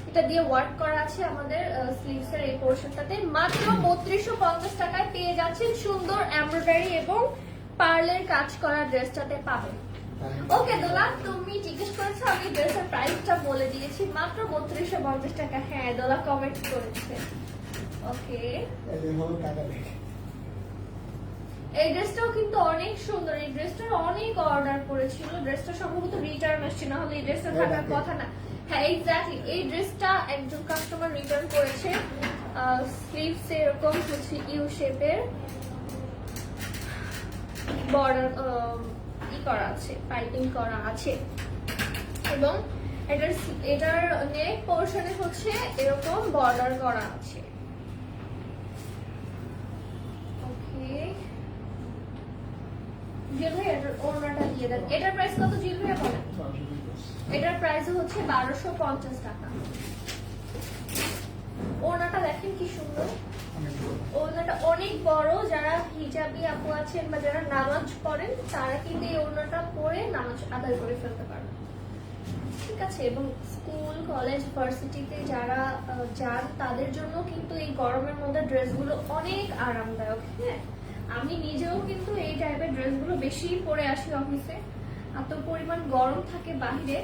এটা দিয়ে ওয়ার্ক করা আছে আমাদের স্লিভস এর এই পোরশনটাতে। মাত্র 3250 টাকায় পেয়ে যাচ্ছেন সুন্দর এমব্রয়ডারি এবং পার্লের কাজ করা ড্রেসটাতে পাবেন। ওকে দোলা, তুমি জিজ্ঞেস করেছো, আমি ড্রেসের প্রাইসটা বলে দিয়েছি, মাত্র 3250 টাকা। হ্যাঁ দোলা কমেন্ট করেছে। ওকে, এই হলো টাকা দেখে। এই ড্রেসটাও কিন্তু অনেক সুন্দর, এই ড্রেসটার অনেক অর্ডার করেছিল, ড্রেসটা সম্ভবত রিটার্ন আসছে, না হলে এই ড্রেসটা থাকার কথা না। হ্যাঁ এক্স্যাক্টলি, এই ড্রেসটা একজন কাস্টমার রিটার্ন করেছে। স্লিভস এরকম হচ্ছে ইউ শেপের বর্ডার করা আছে, পাইপিং করা আছে, এবং এটার নেক পোরশনে হচ্ছে এরকম বর্ডার করা আছে। ওকে, জিল ভাই এটার ওড়নাটা দিয়ে দেন। এটার প্রাইস কত জিল ভাই বলেন? 1250 এটার প্রাইস হচ্ছে 1250 টাকা। ওড়নাটা দেখেন কি সুন্দর, অনেক বড়। ওড়নাটা অনেক বড়। যারা হিজাবি আপু আছেন বা যারা নামাজ পড়েন তারা কিন্তু এই ওড়নাটা পরে নামাজ আদায় করে ফেলতে পারবে, ঠিক আছে? এবং স্কুল, কলেজ, ভার্সিটিতে যারা যান তাদের জন্য কিন্তু এই গরমের মধ্যে ড্রেসগুলো অনেক আরামদায়ক। হ্যাঁ, আমি নিজেও কিন্তু এই টাইপের ড্রেসগুলো বেশি পরে আসি অফিসে, এত পরিমাণ গরম থাকে বাহিরে।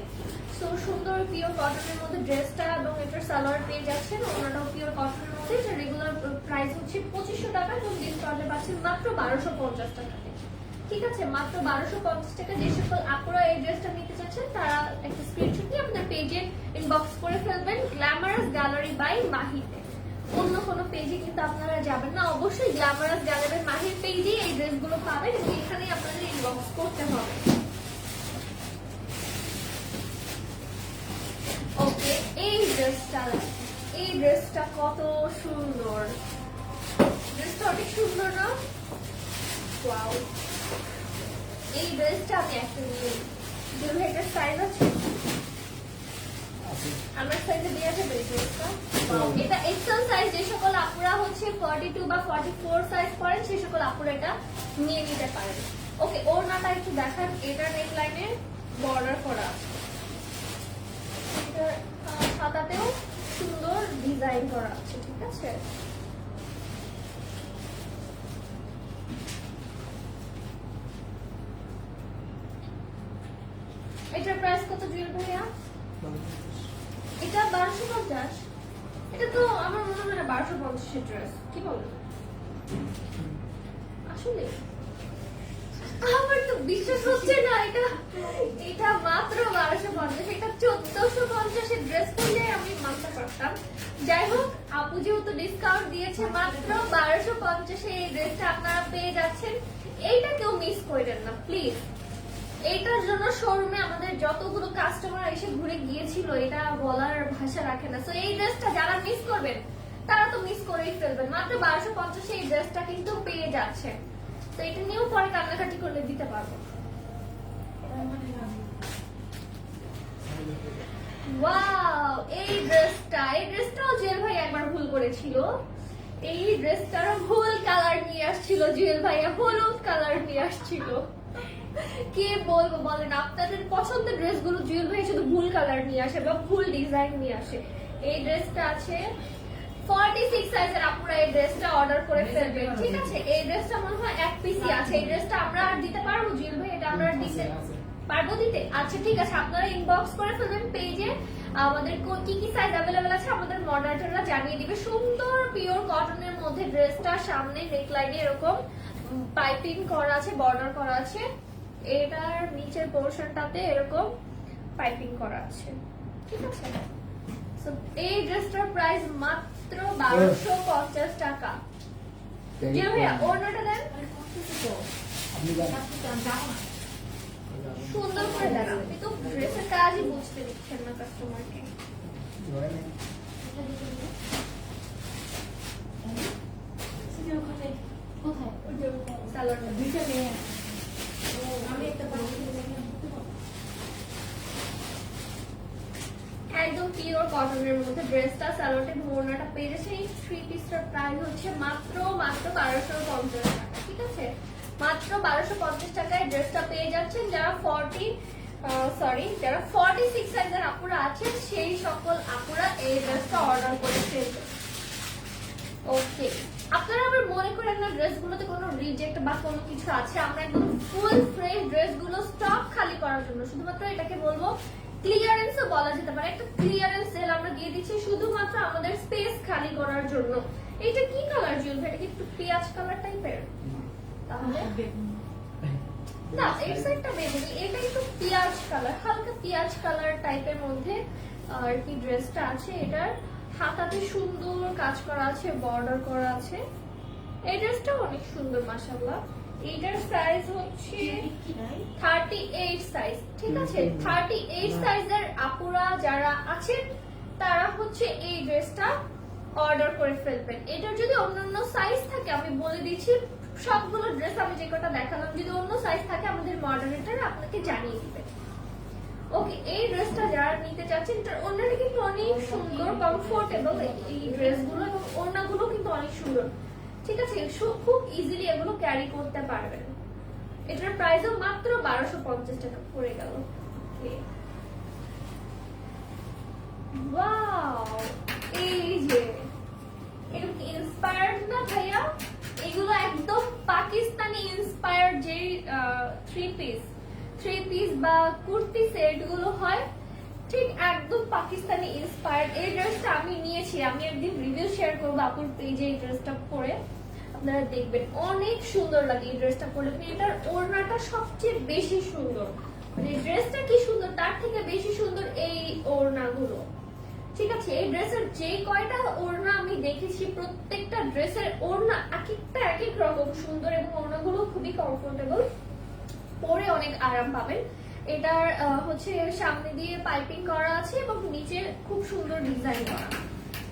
সো সুন্দর পিওর কটনের মধ্যে ড্রেসটা, এবং এটার সালোয়ার পেয়ে যাচ্ছেন, ওনাটাও পিওর কটনের মধ্যে। এটা রেগুলার প্রাইস হচ্ছে 2500 টাকা, এবং ডিসকাউন্টে পাচ্ছেন মাত্র 1250 টাকাতে। ঠিক আছে, মাত্র 1250 টাকা। যে সকল আপুরা এই ড্রেসটা নিতে চাচ্ছেন তারা একটা স্ক্রিনশট নিয়ে আপনাদের পেজে ইনবক্স করে ফেলবেন, গ্ল্যামারাস গ্যালারি বাই মাহিতে। অন্য কোনো পেজে কিন্তু আপনারা যাবেন না, অবশ্যই গ্ল্যামারাস গ্যালারি মাহির পেজে এই ড্রেসগুলো পাবেন, এবং এখানেই আপনাদের ইনবক্স করতে হবে। ওকে, এই ড্রেসটা কত সুন্দর, ড্রেসটা অনেক সুন্দর না? ওয়াও, এই ড্রেসটা আমি একটা নিয়ে যদি একটা সাইজ আছে, আমার সাইজে দেওয়া যাবে এই ড্রেসটা। এটা এক্সেল সাইজ, যে সকল আপুরা হচ্ছে 42 বা 44 সাইজ পরেন সে সকল আপুরা এটা নিয়ে নিতে পারেন। ওকে, ওড়নাটা একটু দেখান, এটা নেক লাইনে বর্ডার করা আছে, এটার হাতাতেও সুন্দর ডিজাইন করা আছে, ঠিক আছে? এটার প্রাইস কত জুয়েল ভাইয়া? এটা 1250। এটা তো আমার মনে হয় না 1250 ড্রেস, কি বলেন? আসলে আমার তো বিশ্বাস হচ্ছে না, এটা মাত্র 1250, এটা 1450 এর ড্রেস করলে আমি মানতে পারতাম। যাই হোক, আপু যেহেতু ডিসকাউন্ট দিয়েছে, মাত্র 1250 এই ড্রেসটা আপনারা পেয়ে যাচ্ছেন। এইটা কেউ মিস করেন না প্লিজ। এইটার জন্য শোরুমে আমাদের যতগুলো কাস্টমার এসে ঘুরে গিয়েছিল, এটা বলার ভাষা রাখে না। সো এই ড্রেসটা যারা মিস করবেন তারা তো মিস করেই ফেলবেন। মাত্র 1250 এই ড্রেসটা কিন্তু পেয়ে যাচ্ছে। তো এটা নিয়েও পরে কান্নাকাটি করলে দিতে পারবো। ওয়াও, এই ড্রেসটাও জুয়েল ভাই একবার ভুল করেছিল। এই ড্রেসটারও ভুল কালার নিয়ে আসছিল জুয়েল ভাইয়া, হলুদ কালার নিয়ে আসছিল। কে বলবো বলেন, আপনাদের পছন্দের ড্রেসগুলো জুয়েল ভাই শুধু ভুল কালার নিয়ে আসে বা ভুল ডিজাইন নিয়ে আসে। এই ড্রেসটা আছে 46 সাইজের, আপনারা এই ড্রেসটা অর্ডার করে ফেলবেন, ঠিক আছে? এই ড্রেসটা মনে হয় এক পিসই আছে। এই ড্রেসটা আমরা আর দিতে পারবো জুয়েল ভাই? এটা আমরা দিতে পারবো দিতে? আচ্ছা ঠিক আছে, আপনারা ইনবক্স করে ফেলবেন পেজে। আমাদের কি কি সাইজ अवेलेबल আছে আমাদের মডারেটররা জানিয়ে দিবে। সুন্দর পিওর কটনের মধ্যে ড্রেসটা, সামনে নেকলাইনে এরকম পাইপিং করা আছে, বর্ডার করা আছে। এটার নিচের পোরশনটাতে এরকম পাইপিং করা আছে, ঠিক আছে? সো এই ড্রেসটার প্রাইস মাত্র 1250 টাকা। জি ভাইয়া, অন্যটা দেন। আপনি জানেন সুন্দর করে দেন, আপনি তো ড্রেসের কাজই বুঝতে দিচ্ছেন না কাস্টমারকে। ধরে নেন। কোথায়? সালোয়ারটা দুইটা মেয়ে আছে। আমি একটা বানিয়ে একদম পিওর কটনের মধ্যে ড্রেসটা, সালোয়ারটা, মোড়নাটা পেয়ে যাচ্ছে। এই থ্রি পিসটার প্রাইস হচ্ছে মাত্র 1250 টাকা, ঠিক আছে? মাত্র 1250 টাকায় ড্রেসটা পেয়ে যাচ্ছেন। যারা 46 সাইজের আপুরা আছেন সেই সকল আপুরা এই ড্রেসটা অর্ডার করে ফেলবেন। ওকে, আপনারা আবার মনে করেন না ড্রেসগুলোতে কোনো রিজেক্ট বা কোনো কিছু আছে। আমরা একদম ফুল ফ্রেশ ড্রেসগুলো স্টক খালি করার জন্য, শুধুমাত্র এটাকে বলবো ক্লিয়ারেন্সও বলা যেতে পারে, একটা ক্লিয়ারেন্স সেল আমরা দিয়ে দিচ্ছি শুধুমাত্র আমাদের স্পেস খালি করার জন্য। এটা কি কালার জুয়েল ভাই? এটা কি একটু পেঁয়াজ কালার টাইপের? তাহলে না, এই সাইডটা বেগুনি, এটা একটু পেঁয়াজ কালার, হালকা পেঁয়াজ কালার টাইপের মধ্যে আর কি ড্রেসটা আছে। এটার হাতাতে সুন্দর কাজ করা আছে, বর্ডার করা আছে। এই ড্রেসটাও অনেক সুন্দর মাশাআল্লাহ। এটার সাইজ হচ্ছে 38 সাইজ, ঠিক আছে? 38 সাইজের আপুরা যারা আছেন তারা হচ্ছে এই ড্রেসটা অর্ডার করে ফেলবেন। এটার যদি অন্যান্য সাইজ থাকে আমি বলে দিচ্ছি, সবগুলো ড্রেস আমি যে কটা দেখালাম যদি অন্য সাইজ থাকে আমাদের মডারেটর আপনাকে জানিয়ে দিবে। ওকে, এই ড্রেসটা যারা নিতে চাচ্ছেন এটার ওড়নাটা কিন্তু অনেক সুন্দর, কমফোর্টেবল এই ড্রেসগুলো, এবং ওড়নাগুলো কিন্তু অনেক সুন্দর, ঠিক আছে? খুব ইজিলি এগুলো ক্যারি করতে পারবেন। এটার প্রাইসও মাত্র 1250 টাকা পড়ে গেল। ওয়াও, এই যে এগুলো ইন্সপায়ার্ড না ভাইয়া? এগুলো একদম পাকিস্তানি ইন্সপায়ার্ড যে থ্রি পিস বা কুর্তি সেট গুলো হয়, ঠিক একদম পাকিস্তানি ইন্সপায়ার্ড। এই ড্রেসটা আমি নিয়েছি, আমি একদিন রিভিউ শেয়ার করবো আপুর পেজে। এই ড্রেসটা পরে আপনারা দেখবেন অনেক সুন্দর লাগে এই ড্রেসটা পরে। এটার ওড়নাটা সবচেয়ে বেশি সুন্দর, মানে ড্রেসটা কি সুন্দর তার থেকে বেশি সুন্দর এই ওড়নাগুলো, ঠিক আছে? এই ড্রেসের যে কয়টা ওড়না আমি দেখেছি প্রত্যেকটা ড্রেসের ওড়না এক এক রকম সুন্দর, এবং ওড়নাগুলো খুবই কমফোর্টেবল, পরে অনেক আরাম পাবেন। এটার হচ্ছে সামনে দিয়ে পাইপিং করা আছে এবং নিচে খুব সুন্দর ডিজাইন করা,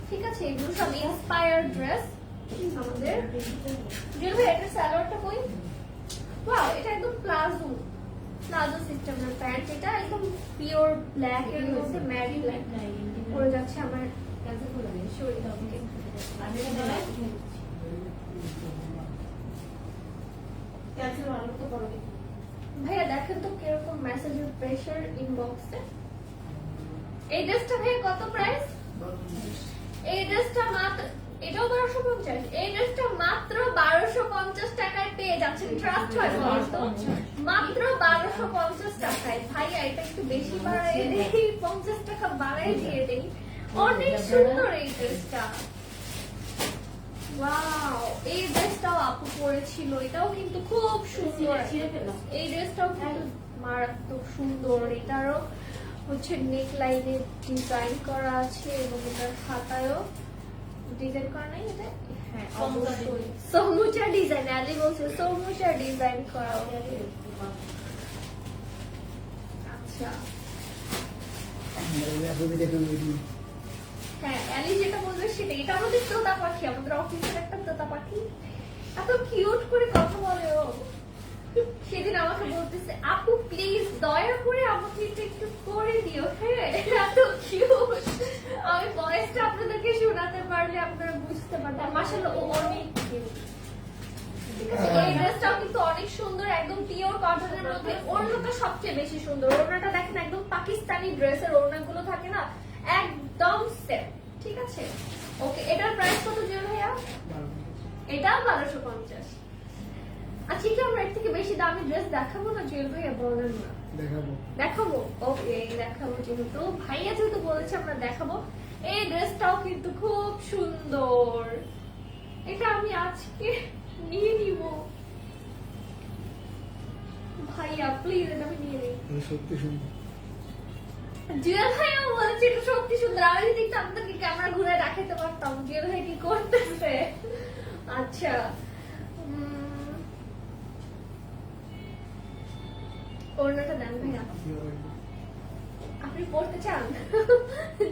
ঠিক আছে? এগুলো সব ইন্সপায়ার্ড ড্রেস আমাদের। যেহেতু এটার সালোয়ারটা কই, ওয়াও, এটা একদম প্লাজো সিস্টেমের প্যান্ট। এটা একদম পিওর ব্ল্যাক এর মধ্যে ম্যাট ব্ল্যাক পরে যাচ্ছে আমার শরীর থেকে। ভাইয়া দেখেন তো কিরকম মেসেজের প্রেসার ইনবক্সে। এই ড্রেসটা ভাইয়া কত প্রাইস? এই ড্রেসটা মাত্র, এটাও 1250। এই ড্রেসটা মাত্র 1250 টাকায় পেয়ে যাচ্ছেন। ট্রাস্ট হয় মাত্র 1250 টাকায়। ভাইয়া এটা একটু বেশি বাড়াই দেই, 50 টাকা বাড়াই দিয়ে দেই। অনেক সুন্দর এই ড্রেসটা। ওয়াও, এই ড্রেসটাও আপু পরেছিল, এটাও কিন্তু খুব সুন্দর। এই ড্রেসটাও কিন্তু মারাত্মক সুন্দর। এটারও হচ্ছে নেক লাইনে ডিজাইন করা আছে এবং এটার হাতায়ও ডিজাইন করা নাই। এটা হ্যাঁ অবশ্যই সমুচা ডিজাইন, আলি বলছে সমুচা ডিজাইন করা। আচ্ছা হ্যাঁ অ্যালি যেটা বলবে সেটা, এটা আমাদের তোতা পাখি, আমাদের অফিসের একটা তোতা পাখি, এত কিউট করে কথা বলে ও। সেদিন আমাকে বলতেছে আপু প্লিজ দয়া করে আমাকে এটা একটু করে দিও, হ্যাঁ এত কিউট। আমি ভয়েসটা আপনাদেরকে শোনাতে পারলে আপনারা বুঝতে পারতেন। মাশাআল্লাহ ও অনেক কিউট। ঠিক আছে, এই ড্রেসটাও কিন্তু অনেক সুন্দর, একদম পিওর কটনের মধ্যে। ওড়নাটা সবচেয়ে বেশি সুন্দর। ওড়নাটা দেখেন একদম পাকিস্তানি ড্রেসের ওড়নাগুলো থাকে না, একদম সেম। ঠিক আছে, ওকে এটার প্রাইস কত জুয়েল ভাইয়া? এটা 1250। আচ্ছা কি আমরা এর থেকে বেশি দামি ড্রেস দেখাবো না জুয়েল ভাইয়া? বলেন না। দেখাবো। দেখাবো, ওকে দেখাবো, যেহেতু ভাইয়া যেহেতু বলেছে আমরা দেখাবো। এই ড্রেসটাও কিন্তু খুব সুন্দর, এটা আমি আজকে নিয়ে নিব ভাইয়া, প্লিজ এটা আমি নিয়ে নিই। সত্যি সুন্দর। জুয়েল ভাইয়া বলেছে এটা সত্যি সুন্দর। আমি যদি একটু আপনাদেরকে ক্যামেরা ঘুরে দেখাতে পারতাম জুয়েল ভাই কি করতেছে। আচ্ছা ওড়নাটা দেন ভাইয়া, আপনি পড়তে চান?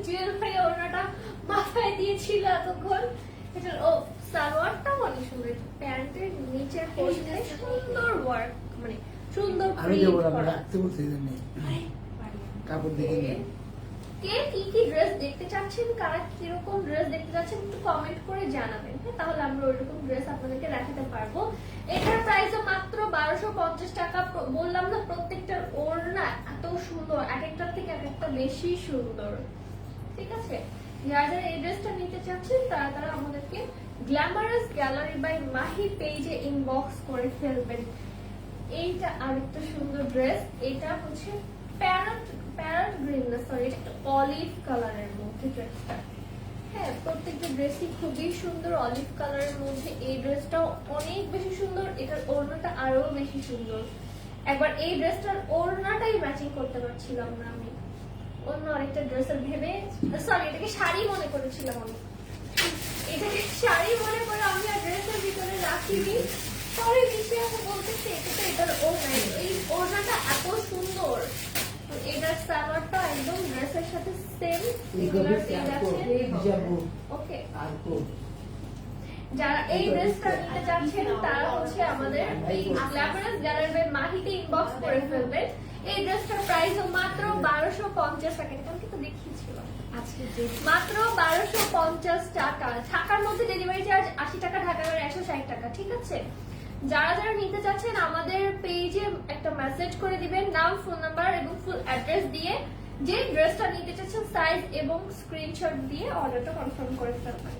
জুয়েল ভাইয়া ওড়নাটা মাথায় দিয়েছিল এতক্ষণ। এটা ও সালোয়ারটা অনেক সুন্দর, প্যান্টের নিচের পোর্শনে সুন্দর ওয়ার্ক, মানে সুন্দর আমি প্রিন্ট দেবো না, করা। রাখতে বলছি জন্য কাপড় দেখে নিয়ে। কে কি কি ড্রেস দেখতে চাচ্ছেন, কারা কিরকম ড্রেস দেখতে চাচ্ছেন একটু কমেন্ট করে জানাবেন, হ্যাঁ তাহলে আমরা ওইরকম ড্রেস আপনাদেরকে দেখাতে পারবো। এটার প্রাইসও মাত্র 1250 টাকা। বললাম না প্রত্যেকটার ওড়না এত সুন্দর, এক একটার থেকে এক একটা বেশি সুন্দর। ঠিক আছে, যারা যারা এই ড্রেসটা নিতে চাচ্ছেন তারা তারা আমাদেরকে গ্ল্যামারাস গ্যালারি বাই মাহি পেজে ইনবক্স করে ফেলবেন। এইটা আরেকটা সুন্দর ড্রেস, এটা হচ্ছে প্যারট গ্রিন না সরি, এটা অলিভ কালারের মধ্যে ড্রেসটা। হ্যাঁ প্রত্যেকটা ড্রেসই খুবই সুন্দর অলিভ কালারের মধ্যে। এই ড্রেসটাও অনেক বেশি সুন্দর, এটার ওড়নাটা আরো বেশি সুন্দর। একবার এই ড্রেসটার ওড়নাটাই ম্যাচিং করতে পারছিলাম না আমি, অন্য আরেকটা ড্রেসের ভেবে, সরি এটাকে শাড়ি মনে করেছিলাম আমি, এটাকে শাড়ি মনে করে আমি আর ড্রেসের ভিতরে রাখিনি। পরে নিচে আমি বলতেছি এটা তো এটার ওড়না, এই ওড়নাটা এত সুন্দর। তো এটার সালোয়ারটা একদম ড্রেসের সাথে সেম সিমিলার পেয়ে যাচ্ছে। ওকে, যারা এই ড্রেসটা নিতে যাচ্ছেন তারা হচ্ছে আমাদের এই গ্ল্যামারাস গ্যালারি বাই মাহিতে ইনবক্স করে ফেলবেন। এই ড্রেসটার প্রাইসও মাত্র 1250 টাকা। এটা কিন্তু দেখিয়েছিলাম মাত্র 1250 টাকা। ঢাকার মধ্যে ডেলিভারি চার্জ 80 টাকা, ঢাকার 160 টাকা। ঠিক আছে, যারা যারা নিতে চাচ্ছেন আমাদের পেজে একটা মেসেজ করে দিবেন, নাম ফোন নাম্বার এবং ফুল অ্যাড্রেস দিয়ে, যে ড্রেসটা নিতে চাচ্ছেন সাইজ এবং স্ক্রিনশট দিয়ে অর্ডারটা কনফার্ম করে ফেলবেন।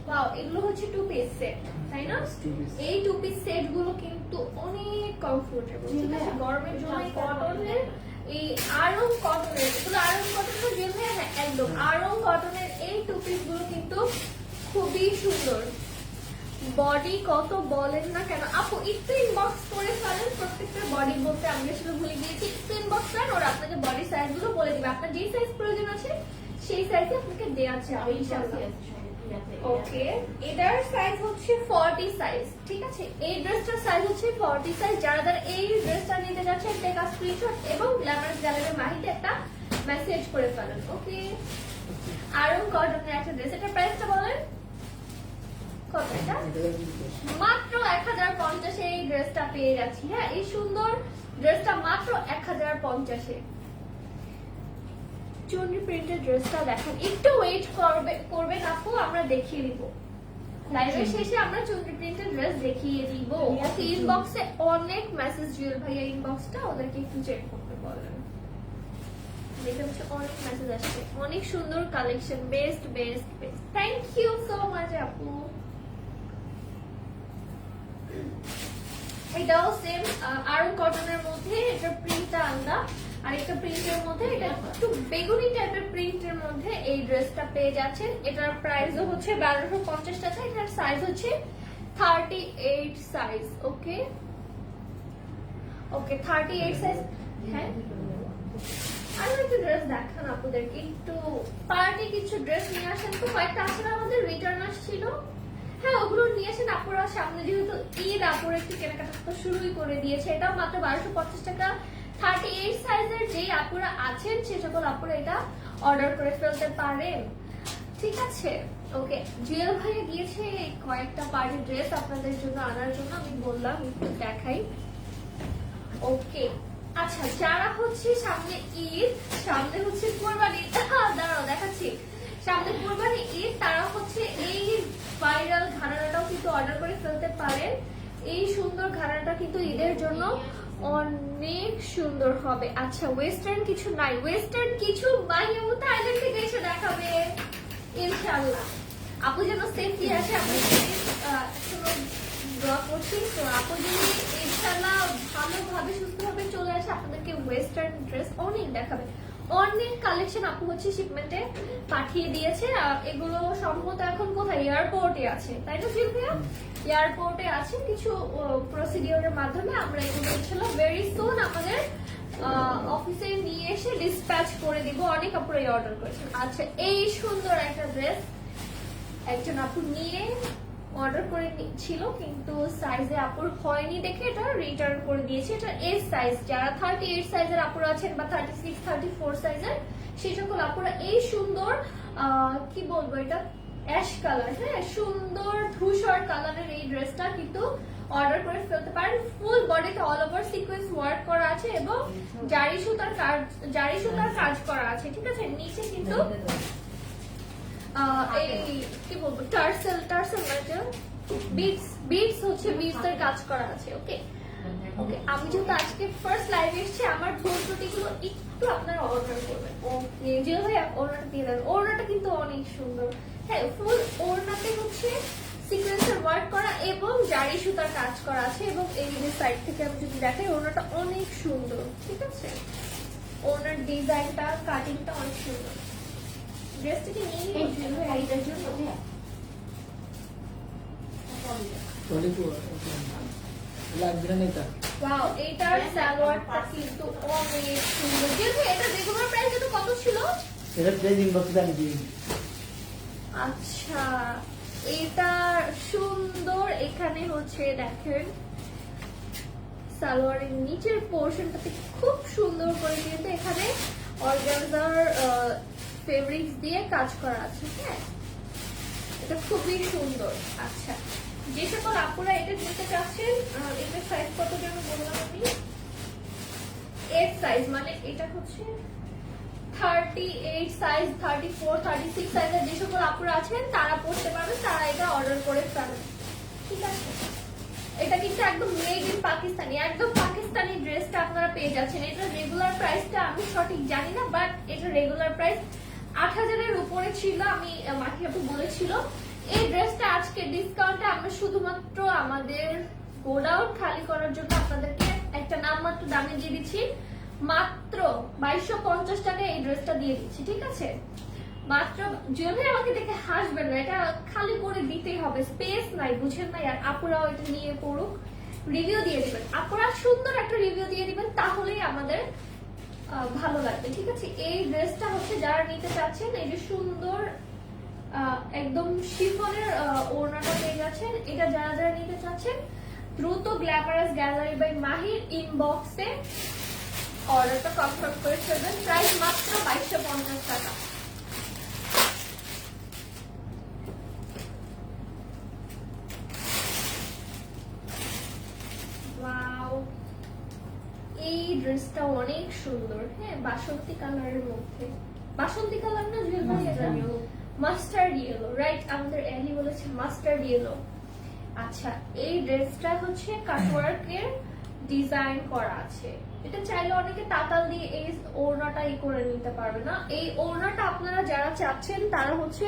ওয়াও, এগুলো হচ্ছে টু পিস সেট, তাই না? এই টু পিস সেট গুলো কিন্তু অনেক কমফোর্টেবল। ঠিক আছে, গরমের জন্য কটনের, এই আরং কটনের, এগুলো আরং কটনের জন্য, হ্যাঁ একদম আরং কটনের এই টু পিস গুলো কিন্তু খুবই সুন্দর। বডি কত বলেন না কেন আপু, একটু ইনবক্স করে ফেলেন। প্রত্যেকটা বডি বলতে আমি আসলে ভুলে গিয়েছি, একটু ইনবক্স করেন, ওরা আপনাকে বডি সাইজ গুলো বলে দিবে। আপনার যে সাইজ প্রয়োজন আছে সেই সাইজে আপনাকে দেওয়া যাবে ইনশাআল্লাহ। ওকে, এটার সাইজ হচ্ছে 40 সাইজ। ঠিক আছে, এই ড্রেসটার সাইজ হচ্ছে 40 সাইজ। যারা যারা এই ড্রেসটা নিতে যাচ্ছেন টেক স্ক্রিনশট এবং গ্ল্যামারাস গ্যালারি মাহিতে একটা মেসেজ করে ফেলেন। ওকে, আরং কটনের একটা ড্রেস, এটার প্রাইসটা বলেন কত? এটা মাত্র 1050 এই ড্রেসটা পেয়ে যাচ্ছি। হ্যাঁ, এই সুন্দর ড্রেসটা মাত্র 1050 এ। চুনরি প্রিন্টের ড্রেসটা দেখেন, একটু ওয়েট করবেন আপু, আমরা দেখিয়ে দিব লাইভের শেষে, আমরা চুনরি প্রিন্টের ড্রেস দেখিয়ে দিব। ওকে, ইনবক্সে অনেক মেসেজ, জুয়েল ভাইয়া ইনবক্সটা ওদেরকে একটু চেক করতে বলেন। দেখতে হচ্ছে অনেক মেসেজ আসছে, অনেক সুন্দর collection, best best best. Thank you so much আপু। এটাও সেম আরং কটনের মধ্যে, এটা প্রিন্টটা আলাদা, আর একটা প্রিন্টের মধ্যে, এটা একটু বেগুনি টাইপের প্রিন্টের মধ্যে এই ড্রেসটা পেয়ে যাচ্ছেন। এটার প্রাইসও হচ্ছে 1250 টাকা। এটার সাইজ হচ্ছে 38 সাইজ। ওকে ওকে, 38 সাইজ। হ্যাঁ, আরো একটু ড্রেস দেখান আপনাদেরকে, একটু পার্টি কিছু ড্রেস নিয়ে আসেন তো। কয়েকটা আসলে আমাদের রিটার্ন আসছিল, হ্যাঁ ওগুলো নিয়ে আসেন। আপুরা সামনে যেহেতু ঈদ, আপুরা একটু কেনাকাটা তো শুরুই করে দিয়েছে। এটাও মাত্র 1250 টাকা। 38 সাইজের যে আপুরা আছেন সে সকল আপুরা এটা অর্ডার করে ফেলতে পারেন, ঠিক আছে? ওকে, জুয়েল ভাইয়া দিয়েছে কয়েকটা পার্টি ড্রেস আপনাদের জন্য আনার জন্য, আমি বললাম একটু দেখাই। ওকে, আচ্ছা, যারা হচ্ছে সামনে ঈদ, সামনে হচ্ছে কোরবানি, দাঁড়াও দেখাচ্ছি, সামনে কোরবানি ঈদ, তারা হচ্ছে এই ভাইরাল ঘাড়াটাও কিন্তু অর্ডার করে ফেলতে পারেন। এই সুন্দর ঘাড়াটা কিন্তু ঈদের জন্য অনেক সুন্দর হবে। আচ্ছা, ওয়েস্টার্ন কিছু নাই, ওয়েস্টার্ন কিছু মাহিয়াবু থাইল্যান্ড থেকে এসে দেখাবে ইনশাআল্লাহ। আপু যেন সেফলি আসে, আপনি দোয়া করছি। তো আপু যদি ইনশাআল্লাহ ভালোভাবে সুস্থভাবে চলে আসে, আপনাদেরকে ওয়েস্টার্ন ড্রেস অনেক দেখাবে। অনেক কালেকশন আপু হচ্ছে শিপমেন্টে পাঠিয়ে দিয়েছে। এগুলো সম্ভবত এখন কোথায়, এয়ারপোর্টে আছে, তাই না শিল্পিয়া? এয়ারপোর্টে আছে, কিছু প্রসিডিওরের মাধ্যমে আমরা এগুলো ইনশাআল্লাহ ভেরি সুন আমাদের অফিসে নিয়ে এসে ডিসপ্যাচ করে দিব। অনেক আপুরাই অর্ডার করেছেন। আচ্ছা, এই সুন্দর একটা ড্রেস একজন আপু নিয়ে অর্ডার করে ছিল, কিন্তু সাইজে আপুর হয়নি দেখে এটা রিটার্ন করে দিয়েছে। এটা এস সাইজ, যারা 38 সাইজের আপুরা আছেন বা 36, 34 সাইজের, সেই সকল আপুরা এই সুন্দর কি বলবো, এটা অ্যাশ কালার, হ্যাঁ, সুন্দর ধূসর কালারের এই ড্রেসটা কিন্তু অর্ডার করে ফেলতে পারেন। ফুল বডিতে অল ওভার সিকোয়েন্স ওয়ার্ক করা আছে এবং জারি সুতার কাজ করা আছে, ঠিক আছে? নিচে কিন্তু এই কি বলবো, টার্সেল বিটস হচ্ছে বিটস এর কাজ করা আছে। ওকে ওকে, আমি যেহেতু আজকে ফার্স্ট লাইভ এসেছি, আমার ভুল ত্রুটিগুলো একটু আপনারা অর্ডার করবেন। ওকে, যে ভাই ওড়নাটা দিয়ে দেন, ওড়নাটা কিন্তু অনেক সুন্দর, হ্যাঁ, ফুল ওড়নাতে হচ্ছে সিকোয়েন্সের ওয়ার্ক করা এবং জারি সুতার কাজ করা আছে। এবং এই যে সাইড থেকে আমি যদি দেখাই, ওড়নাটা অনেক সুন্দর, ঠিক আছে? ওড়নার ডিজাইনটা, কাটিংটা অনেক সুন্দর। ড্রেসটাকে নিয়ে এইটার জন্য লাগবে না এটা। ওয়াও, এটার সালোয়ারটা কিন্তু অনেক সুন্দর। যেহেতু এটা রেগুলার প্রাইস এটা কত ছিল? এটা প্রাইস ইনবক্সে জানি দিই। আচ্ছা, এটা সুন্দর। এখানে হচ্ছে দেখেন সালোয়ারের নিচের পোর্শনটাতে খুব সুন্দর করে কিন্তু এখানে অর্গানজার ফেব্রিক্স দিয়ে কাজ করা আছে, হ্যাঁ, এটা খুবই সুন্দর। আচ্ছা, যে সকল আপুরা এটা নিতে চাচ্ছেন, এটার সাইজ কত যেন বললাম আমি, এস সাইজ, মানে এটা হচ্ছে 38 সাইজ, 34, 36 সাইজের যে সকল আপুরা আছেন তারা পড়তে পারবেন, তারা এটা অর্ডার করে ফেলেন, ঠিক আছে? এটা কিন্তু একদম মেড ইন পাকিস্তানি, একদম পাকিস্তানি ড্রেসটা আপনারা পেয়ে যাচ্ছেন। এটা রেগুলার প্রাইসটা আমি সঠিক জানি না, বাট এটা রেগুলার প্রাইস 8000 এর উপরে ছিল, আমি মাহি আপু বলেছিল। এই ড্রেসটা আজকে ডিসকাউন্টে আমরা শুধুমাত্র আমাদের গোডাউন খালি করার জন্য আপনাদেরকে একটা নামমাত্র দামে দিয়ে দিচ্ছি, মাত্র 2250 টাকায় এই ড্রেসটা দিয়ে দিচ্ছি, ঠিক আছে? মাত্র, যদি আমাকে দেখে হাসবেন না, এটা খালি করে দিতেই হবে, স্পেস নাই, বুঝেন না? আর আপুরাও এটা নিয়ে পড়ুক, রিভিউ দিয়ে দিবেন, আপুরা সুন্দর একটা রিভিউ দিয়ে দিবেন, তাহলেই আমাদের ভালো লাগবে, ঠিক আছে? এই ড্রেসটা হচ্ছে যারা নিতে চাচ্ছেন, এই যে সুন্দর একদম শিফনের ওড়নাটা পেয়ে যাচ্ছেন। এটা যারা যারা নিতে চাচ্ছেন দ্রুত গ্ল্যামারাস গ্যালারি বাই মাহির ইনবক্সে অর্ডারটা কনফার্ম করে ফেলবেন। প্রাইস মাত্র 2250 টাকা। ওয়াও, এই ড্রেসটা অনেক সুন্দর, হ্যাঁ, বাসন্তী কালারের মধ্যে, বাসন্তী কালার না, মাস্টার্ড ইয়েলো, রাইট? আমাদের এলি বলেছে মাস্টার্ড ইয়েলো। আচ্ছা, এই ড্রেসটা হচ্ছে কাটওয়ার্কের ডিজাইন করা আছে। এটা চাইলে অনেকে তাতাল দিয়ে এই ওড়নাটা করে নিতে পারবে না। এই ওড়নাটা আপনারা যারা চাচ্ছেন তারা হচ্ছে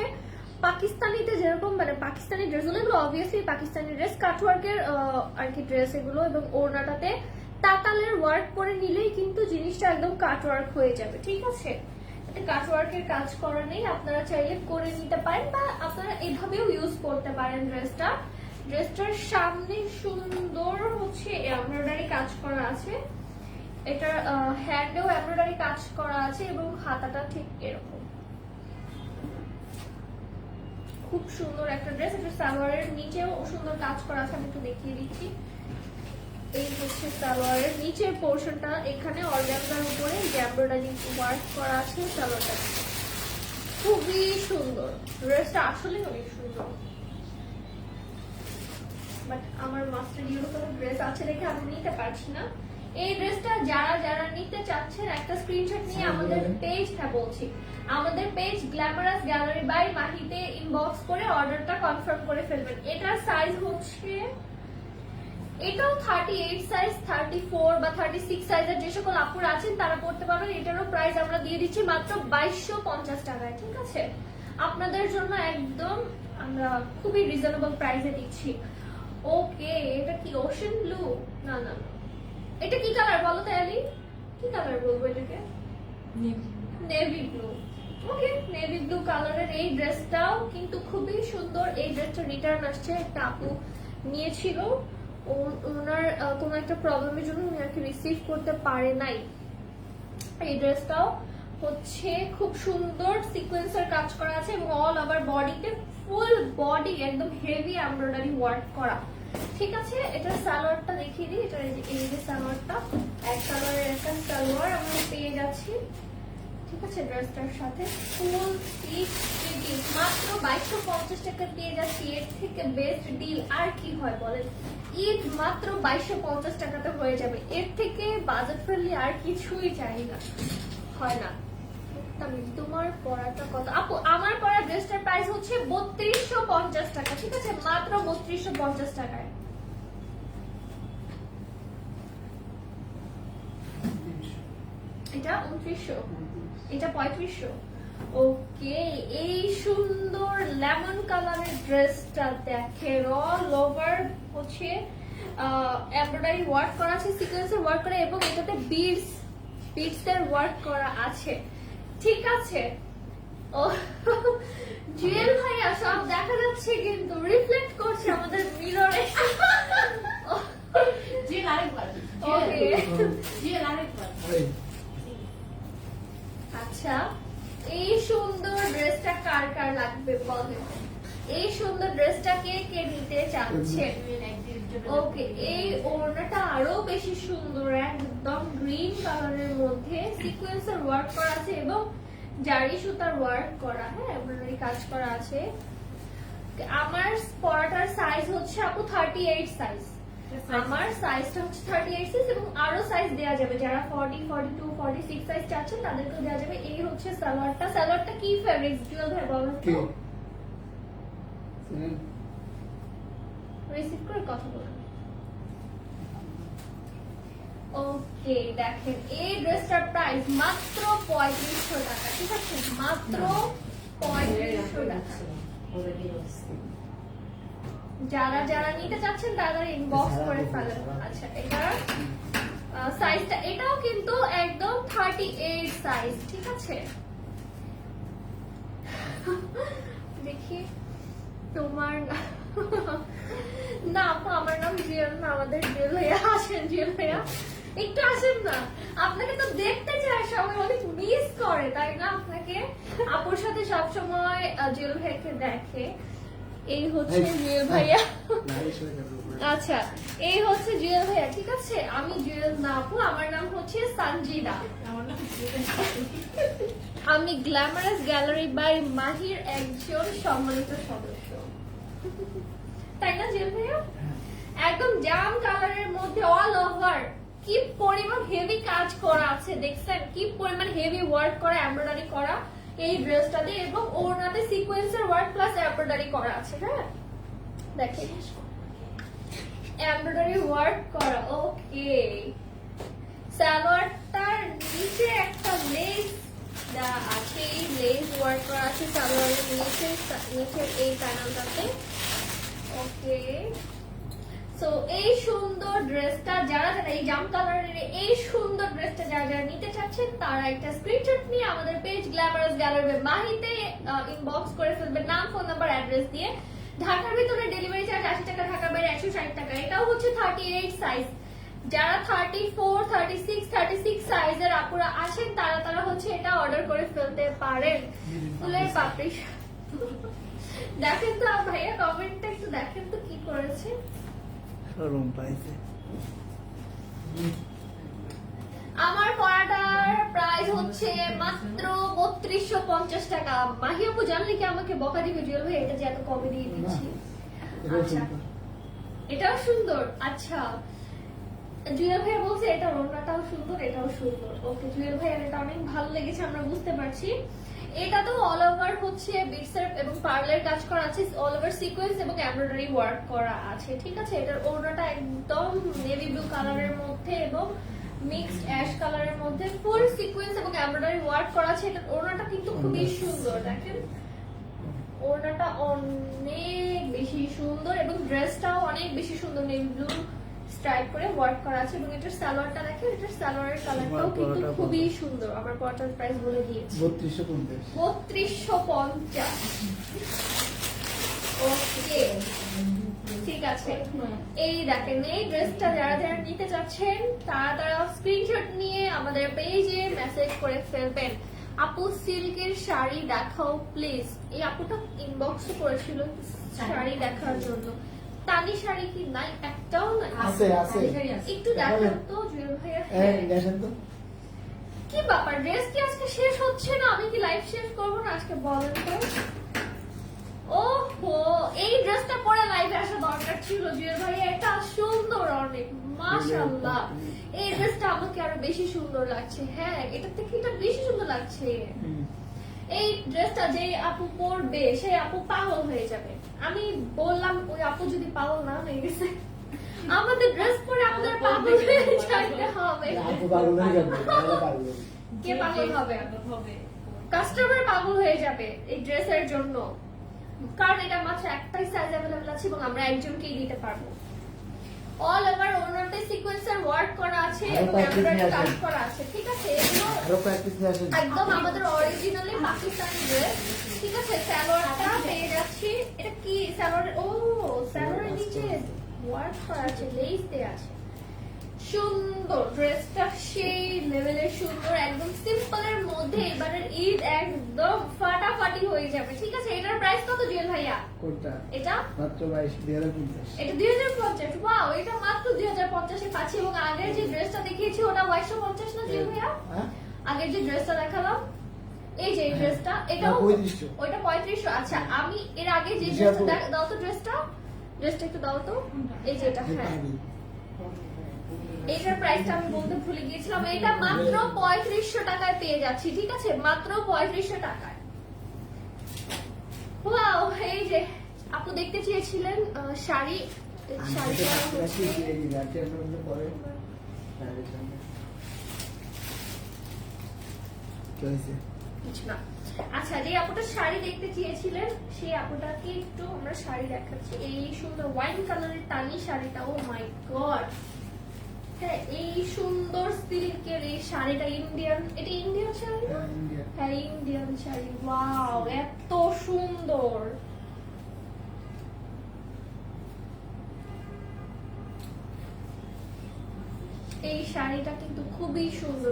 পাকিস্তানিতে যেরকম, মানে পাকিস্তানি ড্রেসগুলো, এগুলো অবভিয়াসলি পাকিস্তানি ড্রেস, কাটওয়ার্কের আর কি ড্রেস এগুলো, এবং ওড়নাটাতে তাতালের ওয়ার্ক করে নিলেই কিন্তু জিনিসটা একদম কাটওয়ার্ক হয়ে যাবে, ঠিক আছে? কাটওয়ার্কের কাজ করা নেই, আপনারা চাইলে করে নিতে পারেন বা আপনারা এভাবেও ইউজ করতে পারেন ড্রেসটা। ড্রেসটার সামনে সুন্দর হচ্ছে এমব্রয়ডারি কাজ করা আছে, এটার হ্যান্ডেও এমব্রয়ডারি কাজ করা আছে এবং হাতাটা ঠিক এরকম, খুব সুন্দর একটা ড্রেস। এটা সালোয়ারের নিচেও সুন্দর কাজ করা আছে, আমি একটু দেখিয়ে দিচ্ছি। এই হচ্ছে সালোয়ারের নিচের পোর্শনটা, এখানে অর্গানজার উপরে এমব্রয়ডারি ওয়ার্ক করা আছে। সালোয়ারটা খুবই সুন্দর, ড্রেসটা আসলে অনেক সুন্দর। বাট আমার মাস্টার ইউরো কালার ড্রেস আছে দেখে আমি নিতে পারছি না। এই ড্রেসটা যারা যারা নিতে চাচ্ছেন একটা স্ক্রিনশট নিয়ে আমাদের পেজটা বলছি, আমাদের পেজ গ্ল্যামারাস গ্যালারি বাই মাহিতে ইনবক্স করে অর্ডারটা কনফার্ম করে ফেলবেন। এটার সাইজ হচ্ছে, এটাও 38 সাইজ, 34 বা 36 সাইজের যে সকল আপুর আছেন তারা পড়তে পারবেন। এটারও প্রাইস আমরা দিয়ে দিচ্ছি মাত্র 2250 টাকায়। ঠিক আছে, আপনাদের জন্য একদম আমরা খুবই রিজনেবল প্রাইসে দিচ্ছি। ওকে, এটা কি ওশেন ব্লু? না না না, এটা কি কালার বলো তো অ্যালি? কি কালার বলবো এটাকে? Navy blue. Okay, navy blue কালারের এই ড্রেসটাও কিন্তু খুবই সুন্দর। এই ড্রেসটা রিটার্ন আসছে, একটা আপু নিয়েছিল, ওনার কোনো একটা প্রবলেমের জন্য উনি আর কি রিসিভ করতে পারে নাই। এই ড্রেসটাও হচ্ছে খুব সুন্দর সিকোয়েন্সের কাজ করা আছে এবং অল ওভার বডিতে ফুল বডি একদম হেভি এমব্রয়ডারি ওয়ার্ক করা। ঠিক আছে, এটা সালোয়ারটা দেখিয়ে দিই। এটা এই যে সালোয়ারটা, এক কালারের একটা সালোয়ার আমরা পেয়ে যাচ্ছি। ঠিক আছে, ড্রেসটার সাথে ফুল স্লিভ প্রিন্টিং মাত্র 2250 টাকা পেয়ে যাচ্ছি। এর থেকে বেস্ট ডিল আর কি হয় বলেন? ঈদ মাত্র 2250 টাকাতে হয়ে যাবে, এর থেকে বাজেট ফ্রেন্ডলি আর কিছুই চাই না, হয় না। তোমার পরাটা কত আপু? আমার পরা ড্রেসটার প্রাইস হচ্ছে 3250 টাকা। ঠিক আছে, মাত্র 3250 টাকায়। এটা 2900, এটা 3500। ওকে, এই সুন্দর লেমন কালারের ড্রেসটা দেখেন, অল ওভার হচ্ছে এমব্রয়ডারি ওয়ার্ক করা আছে, সিকোয়েন্সের ওয়ার্ক করা এবং এটাতে বিডস এর ওয়ার্ক করা আছে। ঠিক আছে, ও জুয়েল ভাইয়া সব দেখা যাচ্ছে কিন্তু রিফ্লেক্ট করছে আমাদের মিররে। জুয়েল আরেকবার, ওকে, জুয়েল আরেকবার। আচ্ছা, এই সুন্দর ড্রেসটা কার কার লাগবে বলেন? এই সুন্দর ড্রেসটা কে কে নিতে চাচ্ছেন? ওকে, এই ওড়নাটা আরো বেশি সুন্দর, একদম গ্রিন কালারের মধ্যে সিকোয়েন্সের ওয়ার্ক করা আছে এবং জারি সুতার ওয়ার্ক করা, হ্যাঁ এমব্রয়ডারি কাজ করা আছে। আমার পরাটার সাইজ হচ্ছে আপু 38 সাইজ। আমার সাইজটা হচ্ছে 38 সাইজ এবং আরো সাইজ দেওয়া যাবে, যারা 40, 42, 46 সাইজ চাচ্ছেন তাদেরকেও দেওয়া যাবে। এই হচ্ছে সালোয়ারটা। সালোয়ারটা কি ফেব্রিক্স জুয়েল ভাই বলেন তো? রিসিভ করে কথা বলুন। ওকে, দেখেন এই ড্রেসটার প্রাইস মাত্র 3500 টাকা। ঠিক আছে, মাত্র 3500 টাকা। যারা যারা নিতে চাচ্ছেন তারা ইনবক্স করে ফেলেন। আচ্ছা, এটার সাইজটা, এটাও কিন্তু একদম 38 সাইজ। ঠিক আছে, দেখি তোমার না আপু, আমার নাম জিয়াল না, আমাদের জিয়াল ভাইয়া। আসেন জিয়াল ভাইয়া, একটু আসেন না, আপনাকে তো দেখতে চায় সবাই, অনেক মিস করে তাই না আপনাকে? আপুর সাথে সবসময় জিয়াল ভাইকে দেখে। এই হচ্ছে জুয়েল ভাইয়া। আচ্ছা, এই হচ্ছে জুয়েল ভাইয়া। ঠিক আছে, আমি জুয়েল না আপু, আমার নাম হচ্ছে সঞ্জিদা। আমি গ্ল্যামারাস গ্যালারি বাই মাহির একজন সম্মানিত সদস্য, তাই না জুয়েল ভাইয়া? একদম জাম কালারের মধ্যে অল ওভার কি পরিমাণ হেভি কাজ করা আছে, দেখছেন কি পরিমাণ হেভি ওয়ার্ক করা, এমব্রয়ডারি করা এই ড্রেসটাতে এবং ওড়নাতে সিকোয়েন্সের ওয়ার্ক প্লাস এমব্রয়ডারি করা আছে। হ্যাঁ দেখেন, এমব্রয়ডারি ওয়ার্ক করা। ওকে, সালোয়ারটার নিচে একটা লেস আছে, এই লেস ওয়ার্ক করা আছে সালোয়ারের নিচের এই প্যানেলটাতে। ওকে, সো এই সুন্দর ড্রেসটা যারা যারা এই জাম কালারের এই সুন্দর ড্রেসটা যারা যারা নিতে চাচ্ছেন তারা একটা স্ক্রিনশট নিয়ে আমাদের পেজ গ্ল্যামারাস গ্যালারি মাহিতে ইনবক্স করে ফেলবেন, নাম ফোন নাম্বার অ্যাড্রেস দিয়ে। ঢাকার ভিতরে ডেলিভারি চার্জ 80 টাকা, ঢাকার বাইরে 160 টাকা। এটাও হচ্ছে 38 সাইজ। যারা 34, 36 সাইজের আপুরা আছেন তারা তারা হচ্ছে এটা অর্ডার করে ফেলতে পারেন। ফুলের পাপড়ি দেখেন তো ভাইয়া, কমেন্টটা একটু দেখেন তো কি করেছে। শোরুম পাইছে। আমার পড়াটার প্রাইস হচ্ছে মাত্র 3250 টাকা। মাহি আপু জানলে কি আমাকে বকা দিবে জুয়েল ভাই এটা যে এত কমে দিয়ে দিচ্ছি। আচ্ছা এটাও সুন্দর। আচ্ছা জুয়েল ভাই বলছে এটা ওড়নাটাও সুন্দর, এটাও সুন্দর। ওকে জুয়েল ভাই এটা অনেক ভালো লেগেছে, আমরা বুঝতে পারছি। এটা তো অল ওভার হচ্ছে বিটসের এবং পার্লের কাজ করা আছে, অল ওভার সিকোয়েন্স এবং এমব্রয়ডারি ওয়ার্ক করা আছে, ঠিক আছে। এটার ওড়নাটা একদম নেভি ব্লু কালারের মধ্যে এবং মিক্সড অ্যাশ কালারের মধ্যে ফুল সিকোয়েন্স এবং এমব্রয়ডারি ওয়ার্ক করা আছে। এটার ওড়নাটা কিন্তু খুবই সুন্দর, দেখেন ওড়নাটা অনেক বেশি সুন্দর এবং ড্রেসটাও অনেক বেশি সুন্দর, নেভি ব্লু স্ট্রাইপ করে ওয়ার্ক করা আছে এবং এটার সালোয়ারটা দেখেন, এটার সালোয়ারের কালারটাও কিন্তু খুবই সুন্দর। আমার পড়াটার প্রাইস বলে দিয়েছি 3250। ওকে ঠিক আছে। এই দেখেন এই ড্রেসটা যারা যারা নিতে চাচ্ছেন তারা স্ক্রিনশট নিয়ে আমাদের পেজে মেসেজ করে ফেলবেন। আপু সিল্কের শাড়ি দেখাও প্লিজ। এই আপুটা ইনবক্স করেছিল শাড়ি দেখার জন্য। তানি শাড়ি কি নাই? একটাও নাই। আছে আছে একটু দেখান তো জুয়েল ভাইয়া। দেখেন তো কি ব্যাপার, ড্রেস কি আজকে শেষ হচ্ছে না? আমি কি লাইভ শেষ করবো না আজকে? বলেন তো। ওহো এই ড্রেসটা পরে লাইভে আসা দরকার ছিল জুয়েল ভাই, এটা সুন্দর অনেক মাশাআল্লাহ। এই ড্রেসটা আমাকে আরো বেশি সুন্দর লাগছে। হ্যাঁ এটা থেকে এটা বেশি সুন্দর লাগছে। এই ড্রেসটা যে আপু পরবে সেই আপু পাগল হয়ে যাবে। আমি বললাম ওই আপু যদি পাগল না হয়ে গেছে, আমাদের ড্রেস পরে আপনার পাগল হয়ে যাইতে হবে। আপু পাগল হয়ে যাবে, পাগল কে পাগল হবে? কাস্টমার পাগল হয়ে যাবে এই ড্রেসের জন্য, কারণ এটা মাত্র একটাই সাইজ अवेलेबल আছে এবং আমরা একজনকেই দিতে পারবো। অল ওভার ওনাতে সিকোয়েন্সার ওয়ার্ক করা আছে এবং এমব্রয়ডারি কাজ করা আছে, ঠিক আছে। এগুলো আরো প্র্যাকটিস নিয়ে আসেন। একদম আমাদের অরিজিনালি পাকিস্তানি ড্রেস, ঠিক আছে। সালোয়ারটা পেয়ে যাচ্ছি। এটা কি সালোয়ার? ও সালোয়ারের নিচে ওয়ার্ক করা আছে, লেস দেয়া আছে। সুন্দর ড্রেসটা সেই লেভেলের সুন্দর, একদম সিম্পলের মধ্যে এবারের ঈদ একদম ফাটাফাটি হয়ে যাবে, ঠিক আছে। এটার প্রাইস কত জুয়েল ভাইয়া? কোনটা? এটা মাত্র 2050। এটা 2050। ওয়াও এটা মাত্র 2050 এ পাচ্ছি। এবং আগের যে ড্রেসটা দেখিয়েছি ওটা 2250 না জুয়েল ভাইয়া? হ্যাঁ আগের যে ড্রেসটা দেখালাম এই যে ড্রেসটা, এটা 3500। ওইটা 3500। আচ্ছা আমি এর আগে যে জি আপু। ড্রেসটা দাও তো, ড্রেসটা একটু দাও তো। এই যে এটা, হ্যাঁ এটার প্রাইসটা আমি বলতে ভুলে গিয়েছিলাম। এটা মাত্র 3500 টাকায় পেয়ে যাচ্ছি, ঠিক আছে। মাত্র 3500 টাকায়। ওয়াও এই যে আপু দেখতে চেয়েছিলেন শাড়ি, শাড়িটা হচ্ছে কিছু না। আচ্ছা যে আপুটা শাড়ি দেখতে চেয়েছিলেন সেই আপুটাকে একটু আমরা শাড়ি দেখাচ্ছি। এই সুন্দর ওয়াইন কালারের টানি শাড়িটা, ও মাই গড। হ্যাঁ এই সুন্দর সিল্কের এই শাড়িটা ইন্ডিয়ান, এটা ইন্ডিয়ান শাড়ি না? হ্যাঁ ইন্ডিয়ান শাড়ি। ওয়াও এত সুন্দর। এই শাড়িটা কিন্তু খুবই সুন্দর।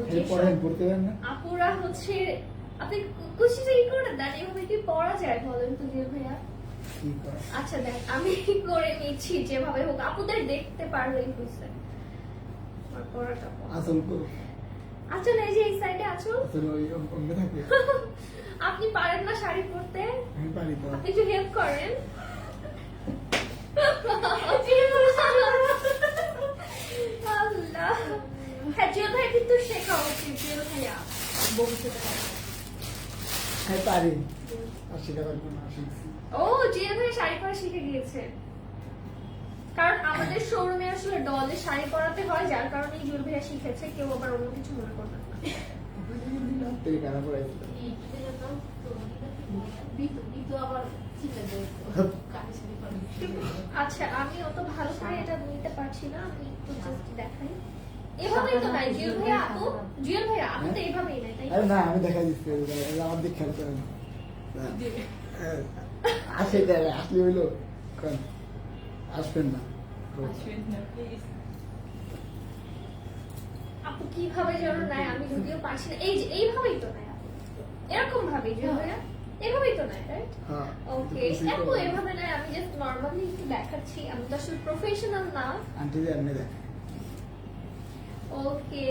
আপুরা হচ্ছে আপনি কুচিটা ই করে দেন, এভাবে কি পরা যায় বলেন তো জুয়েল ভাইয়া? আচ্ছা দেখ আমি করে নিচ্ছি যেভাবে হোক, আপুদের দেখতে পারলেই হয়েছে। আচ্ছা এই যে এই সাইডে আছো, আপনি পারেন না শাড়ি পরতে? আপনি একটু হেল্প করেন। আল্লাহ হ্যাঁ জুয়েল ভাই কিন্তু শেখা উচিত জুয়েল ভাইয়া ভবিষ্যতে। ও জুয়েল ভাই শাড়ি পরা শিখে গিয়েছে, কারণ আমাদের শোরুমে আসলে ডলে শাড়ি পরাতে হয়, যার কারণে জুয়েল ভাইয়া শিখেছে। কেউ আবার অন্য কিছু মনে করবেন না। আচ্ছা আমি অত ভালো করে এটা নিতে পারছি না, আমি একটু জাস্ট দেখাই। এভাবেই তো নাই জুয়েল ভাইয়া আপু, জুয়েল ভাইয়া আপু তো এভাবেই নাই, তাই না? আমি দেখাই দিচ্ছি, আমার দিক খেয়াল করেন। আসলে হইলো আসবেন না আপু কিভাবে যেন নাই, আমি যদিও পারছি না। এই যে এইভাবেই তো নাই আপু, এরকম ভাবেই জুয়েল ভাইয়া এভাবেই তো নাই, রাইট? ওকে আপু এভাবে নাই, আমি জাস্ট নরমালি একটু দেখাচ্ছি, আমি তো আসলে প্রফেশনাল না। আন্টি এমনি দেখ ওকে,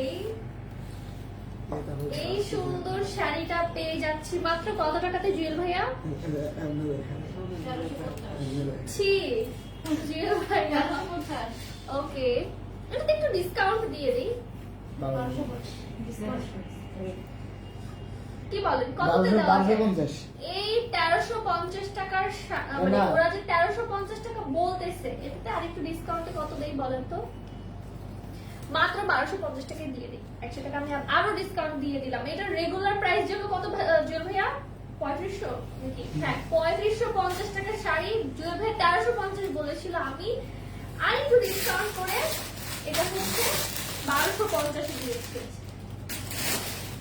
এই সুন্দর শাড়িটা পেয়ে যাচ্ছি মাত্র কত টাকাতে জুয়েল ভাইয়া? ছি জুয়েল ভাইয়া। ওকে, এটাতে একটু ডিসকাউন্ট দিয়ে দিই। কি বলেন কততে দেওয়া যায়? 1250 এই 1350 টাকার মানে না। ওরা যে 1350 টাকা বলতেছে, এটাতে আরেকটু ডিসকাউন্টে কত দেই বলেন তো? মাত্র 1250 টাকায় দিয়ে দিই। 100 টাকা আমি আরো ডিসকাউন্ট দিয়ে দিলাম। এটা রেগুলার প্রাইস জন্য কত জুয়েল ভাইয়া? 3500 নাকি? হ্যাঁ 3550 টাকার শাড়ি জুয়েল ভাই 1350 বলেছিল, আমি আরেকটু ডিসকাউন্ট করে এটা হচ্ছে 1250 এ দিয়েছি।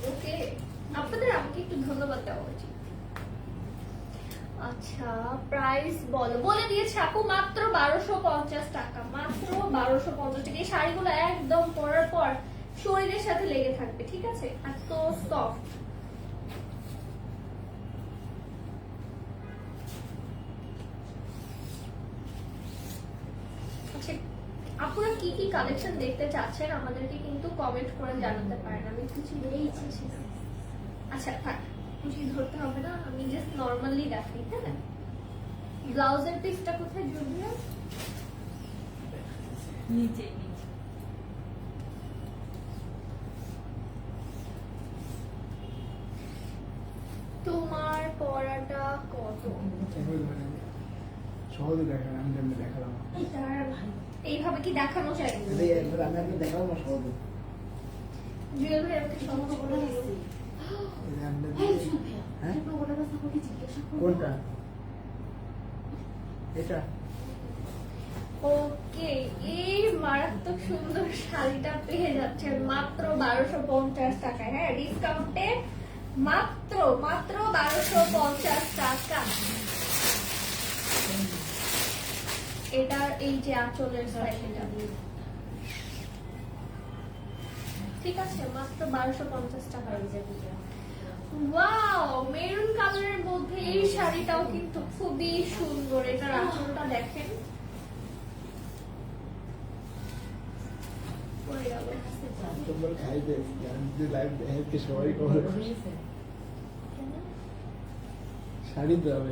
ওকে, আপনাদের আমাকে একটু ধন্যবাদ দেওয়া উচিত। আচ্ছা প্রাইস বলে দিয়েছে আপু মাত্র 1250 টাকা, মাত্র 1250 টাকা। এই শাড়িগুলো একদম পরার পর শরীরের সাথে লেগে থাকবে, ঠিক আছে? এত সফট। আচ্ছা আপনারা কি কি কালেকশন দেখতে চাচ্ছেন আমাদেরকে কিন্তু কমেন্ট করে জানাতে পারেন। আমি কিছু দিয়েছি। আচ্ছা থাক, কিছু ধরতে হবে না, আমি জাস্ট নরমালি দেখাই। হ্যাঁ, ব্লাউজের পিসটা কোথায় জুড়বে? নিচে তোমার পরাটা কত? সহজে দেখেন, আমি যেমনি দেখালাম এইভাবে কি দেখানো যায়? আমি আপনাকে দেখালাম না সহজে। জুয়েল ভাই আমাকে সহজ করে দিল। হ্যাঁ কোনটা? এটা ওকে, এই মারাত্মক সুন্দর শাড়িটা পেয়ে যাচ্ছেন মাত্র 1250 টাকায়। হ্যাঁ ডিসকাউন্টে মাত্র 1250 টাকা। এটার এই যে আঁচলের সাইডটা, ঠিক আছে, মাত্র 1250 টাকা। ওয়াও, মেরুন কালারের মধ্যে এই শাড়িটাও কিন্তু খুবই সুন্দর। এটার আঁচলটা দেখেন, পরে গেল। তোমরা খাইবে যে লাইভ দেখে সবাই করে শাড়ি তো হবে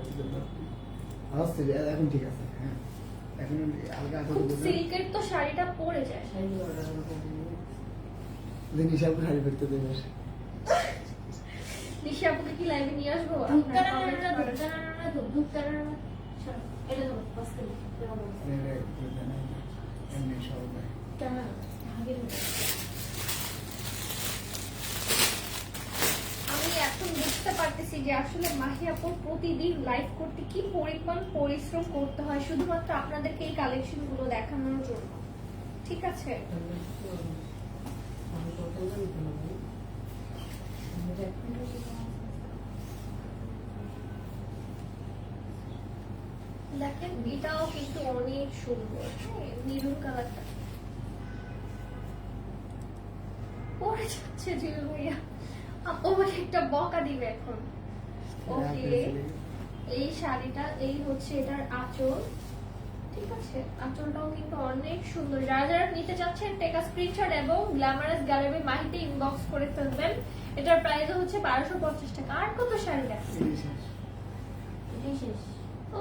আসছে এখন ঠিক আছে। হ্যাঁ এখন হালকা খুব সিল্কের তো শাড়িটা পরে যায়। হিসাব শাড়ি পরতে দেবে। নিশা আপুকে কি লাইভে নিয়ে আসবো? এমনি সবাই আমি এখন বুঝতে পারতেছি যে আসলে মাহি আপুর প্রতিদিন লাইভ করতে কি পরিমাণ পরিশ্রম করতে হয় শুধুমাত্র আপনাদেরকে এই কালেকশন গুলো দেখানোর জন্য, ঠিক আছে? দেখেন এটাও কিন্তু অনেক সুন্দর। হ্যাঁ মেরুন কালারটা পরে যাচ্ছে জুয়েল ভাইয়া। আপু আমাকে একটা বকা দিবে এখন। ওকে, এই শাড়িটা এই হচ্ছে এটার আঁচল, ঠিক আছে? আঁচলটাও কিন্তু অনেক সুন্দর। যারা যারা নিতে চাচ্ছেন টেকা স্ক্রিনশট এবং গ্ল্যামারাস গ্যালারি মাহিতে ইনবক্স করে ফেলবেন। এটার প্রাইস হচ্ছে 1250 টাকা। আর কত শাড়ি দেখছেন?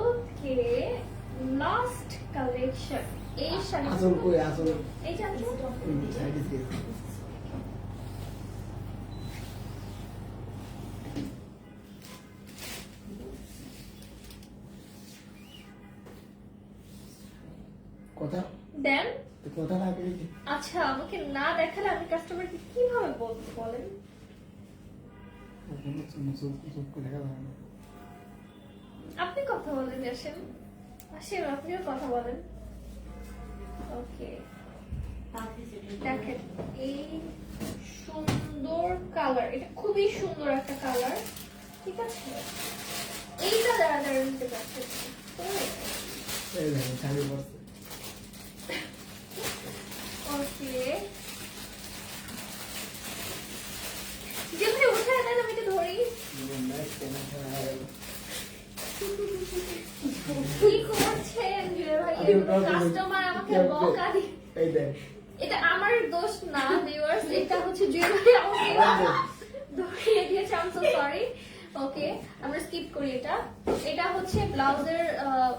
ওকে, লাস্ট কালেকশন। এই শাড়ি আসল কই আসল এই যে আঁচল, সাইডে দিয়ে কথা দেন। কথা না কই আচ্ছা আমাকে না দেখালে আমি কাস্টমারকে কিভাবে বলবো বলেন? চুপ করে দেখা যায় না। আপনি কথা বলেন, আসেন আসেন, আপনিও কথা বলেন। ওকে, দেখেন এই সুন্দর কালার, এটা খুবই সুন্দর একটা কালার, ঠিক আছে? এইটা যারা যারা নিতে পারছেন এই দেখেন শাড়ি পরছে। ওকে, যেমনি উঠে দেন আমি এটা ধরি। কি করছেন জুয়েল ভাই? কাস্টমার আমাকে বকা দি। এই দেখ এটা আমার দোষ না ভিউয়ার্স, এটা হচ্ছে জুয়েলারি আমাকে ধরিয়ে দিয়েছে। I am so sorry. Okay, আমরা স্কিপ করি এটা। এটা হচ্ছে ব্লাউজের,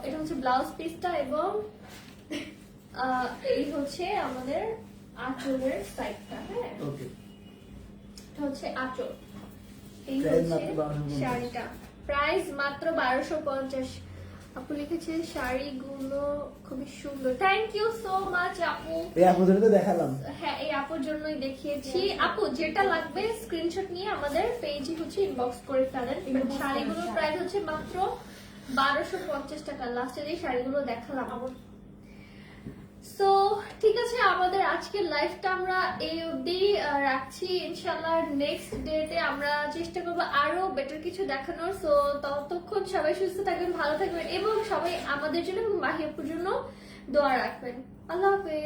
এটা হচ্ছে ব্লাউজ পিসটা এবং এই হচ্ছে আমাদের আঁচলের সাইডটা। হ্যাঁ, ওকে, এটা হচ্ছে আঁচল। এই Price হচ্ছে মাত্র 1250 শাড়িটা, প্রাইস মাত্র 1250। আপু লিখেছে শাড়িগুলো খুবই সুন্দর। থ্যাংক ইউ সো মাচ আপু। এই আপনাদের তো দেখালাম। হ্যাঁ, এই আপুর জন্যই দেখিয়েছি। আপু যেটা লাগবে স্ক্রিনশট নিয়ে আমাদের পেজে হচ্ছে ইনবক্স করে ফেলেন। শাড়িগুলোর প্রাইস হচ্ছে মাত্র 1250 টাকা। লাস্টে এই শাড়িগুলো দেখালাম। সো ঠিক আছে, আমাদের আজকের লাইফটা আমরা এই অবধি রাখছি। ইনশাআল্লাহ নেক্সট ডেতে আমরা চেষ্টা করবো আরো বেটার কিছু দেখানোর। সো ততক্ষণ সবাই সুস্থ থাকবেন, ভালো থাকবেন এবং সবাই আমাদের জন্য এবং মাহি আপুর জন্য দোয়া রাখবেন। আল্লাহ হাফেজ।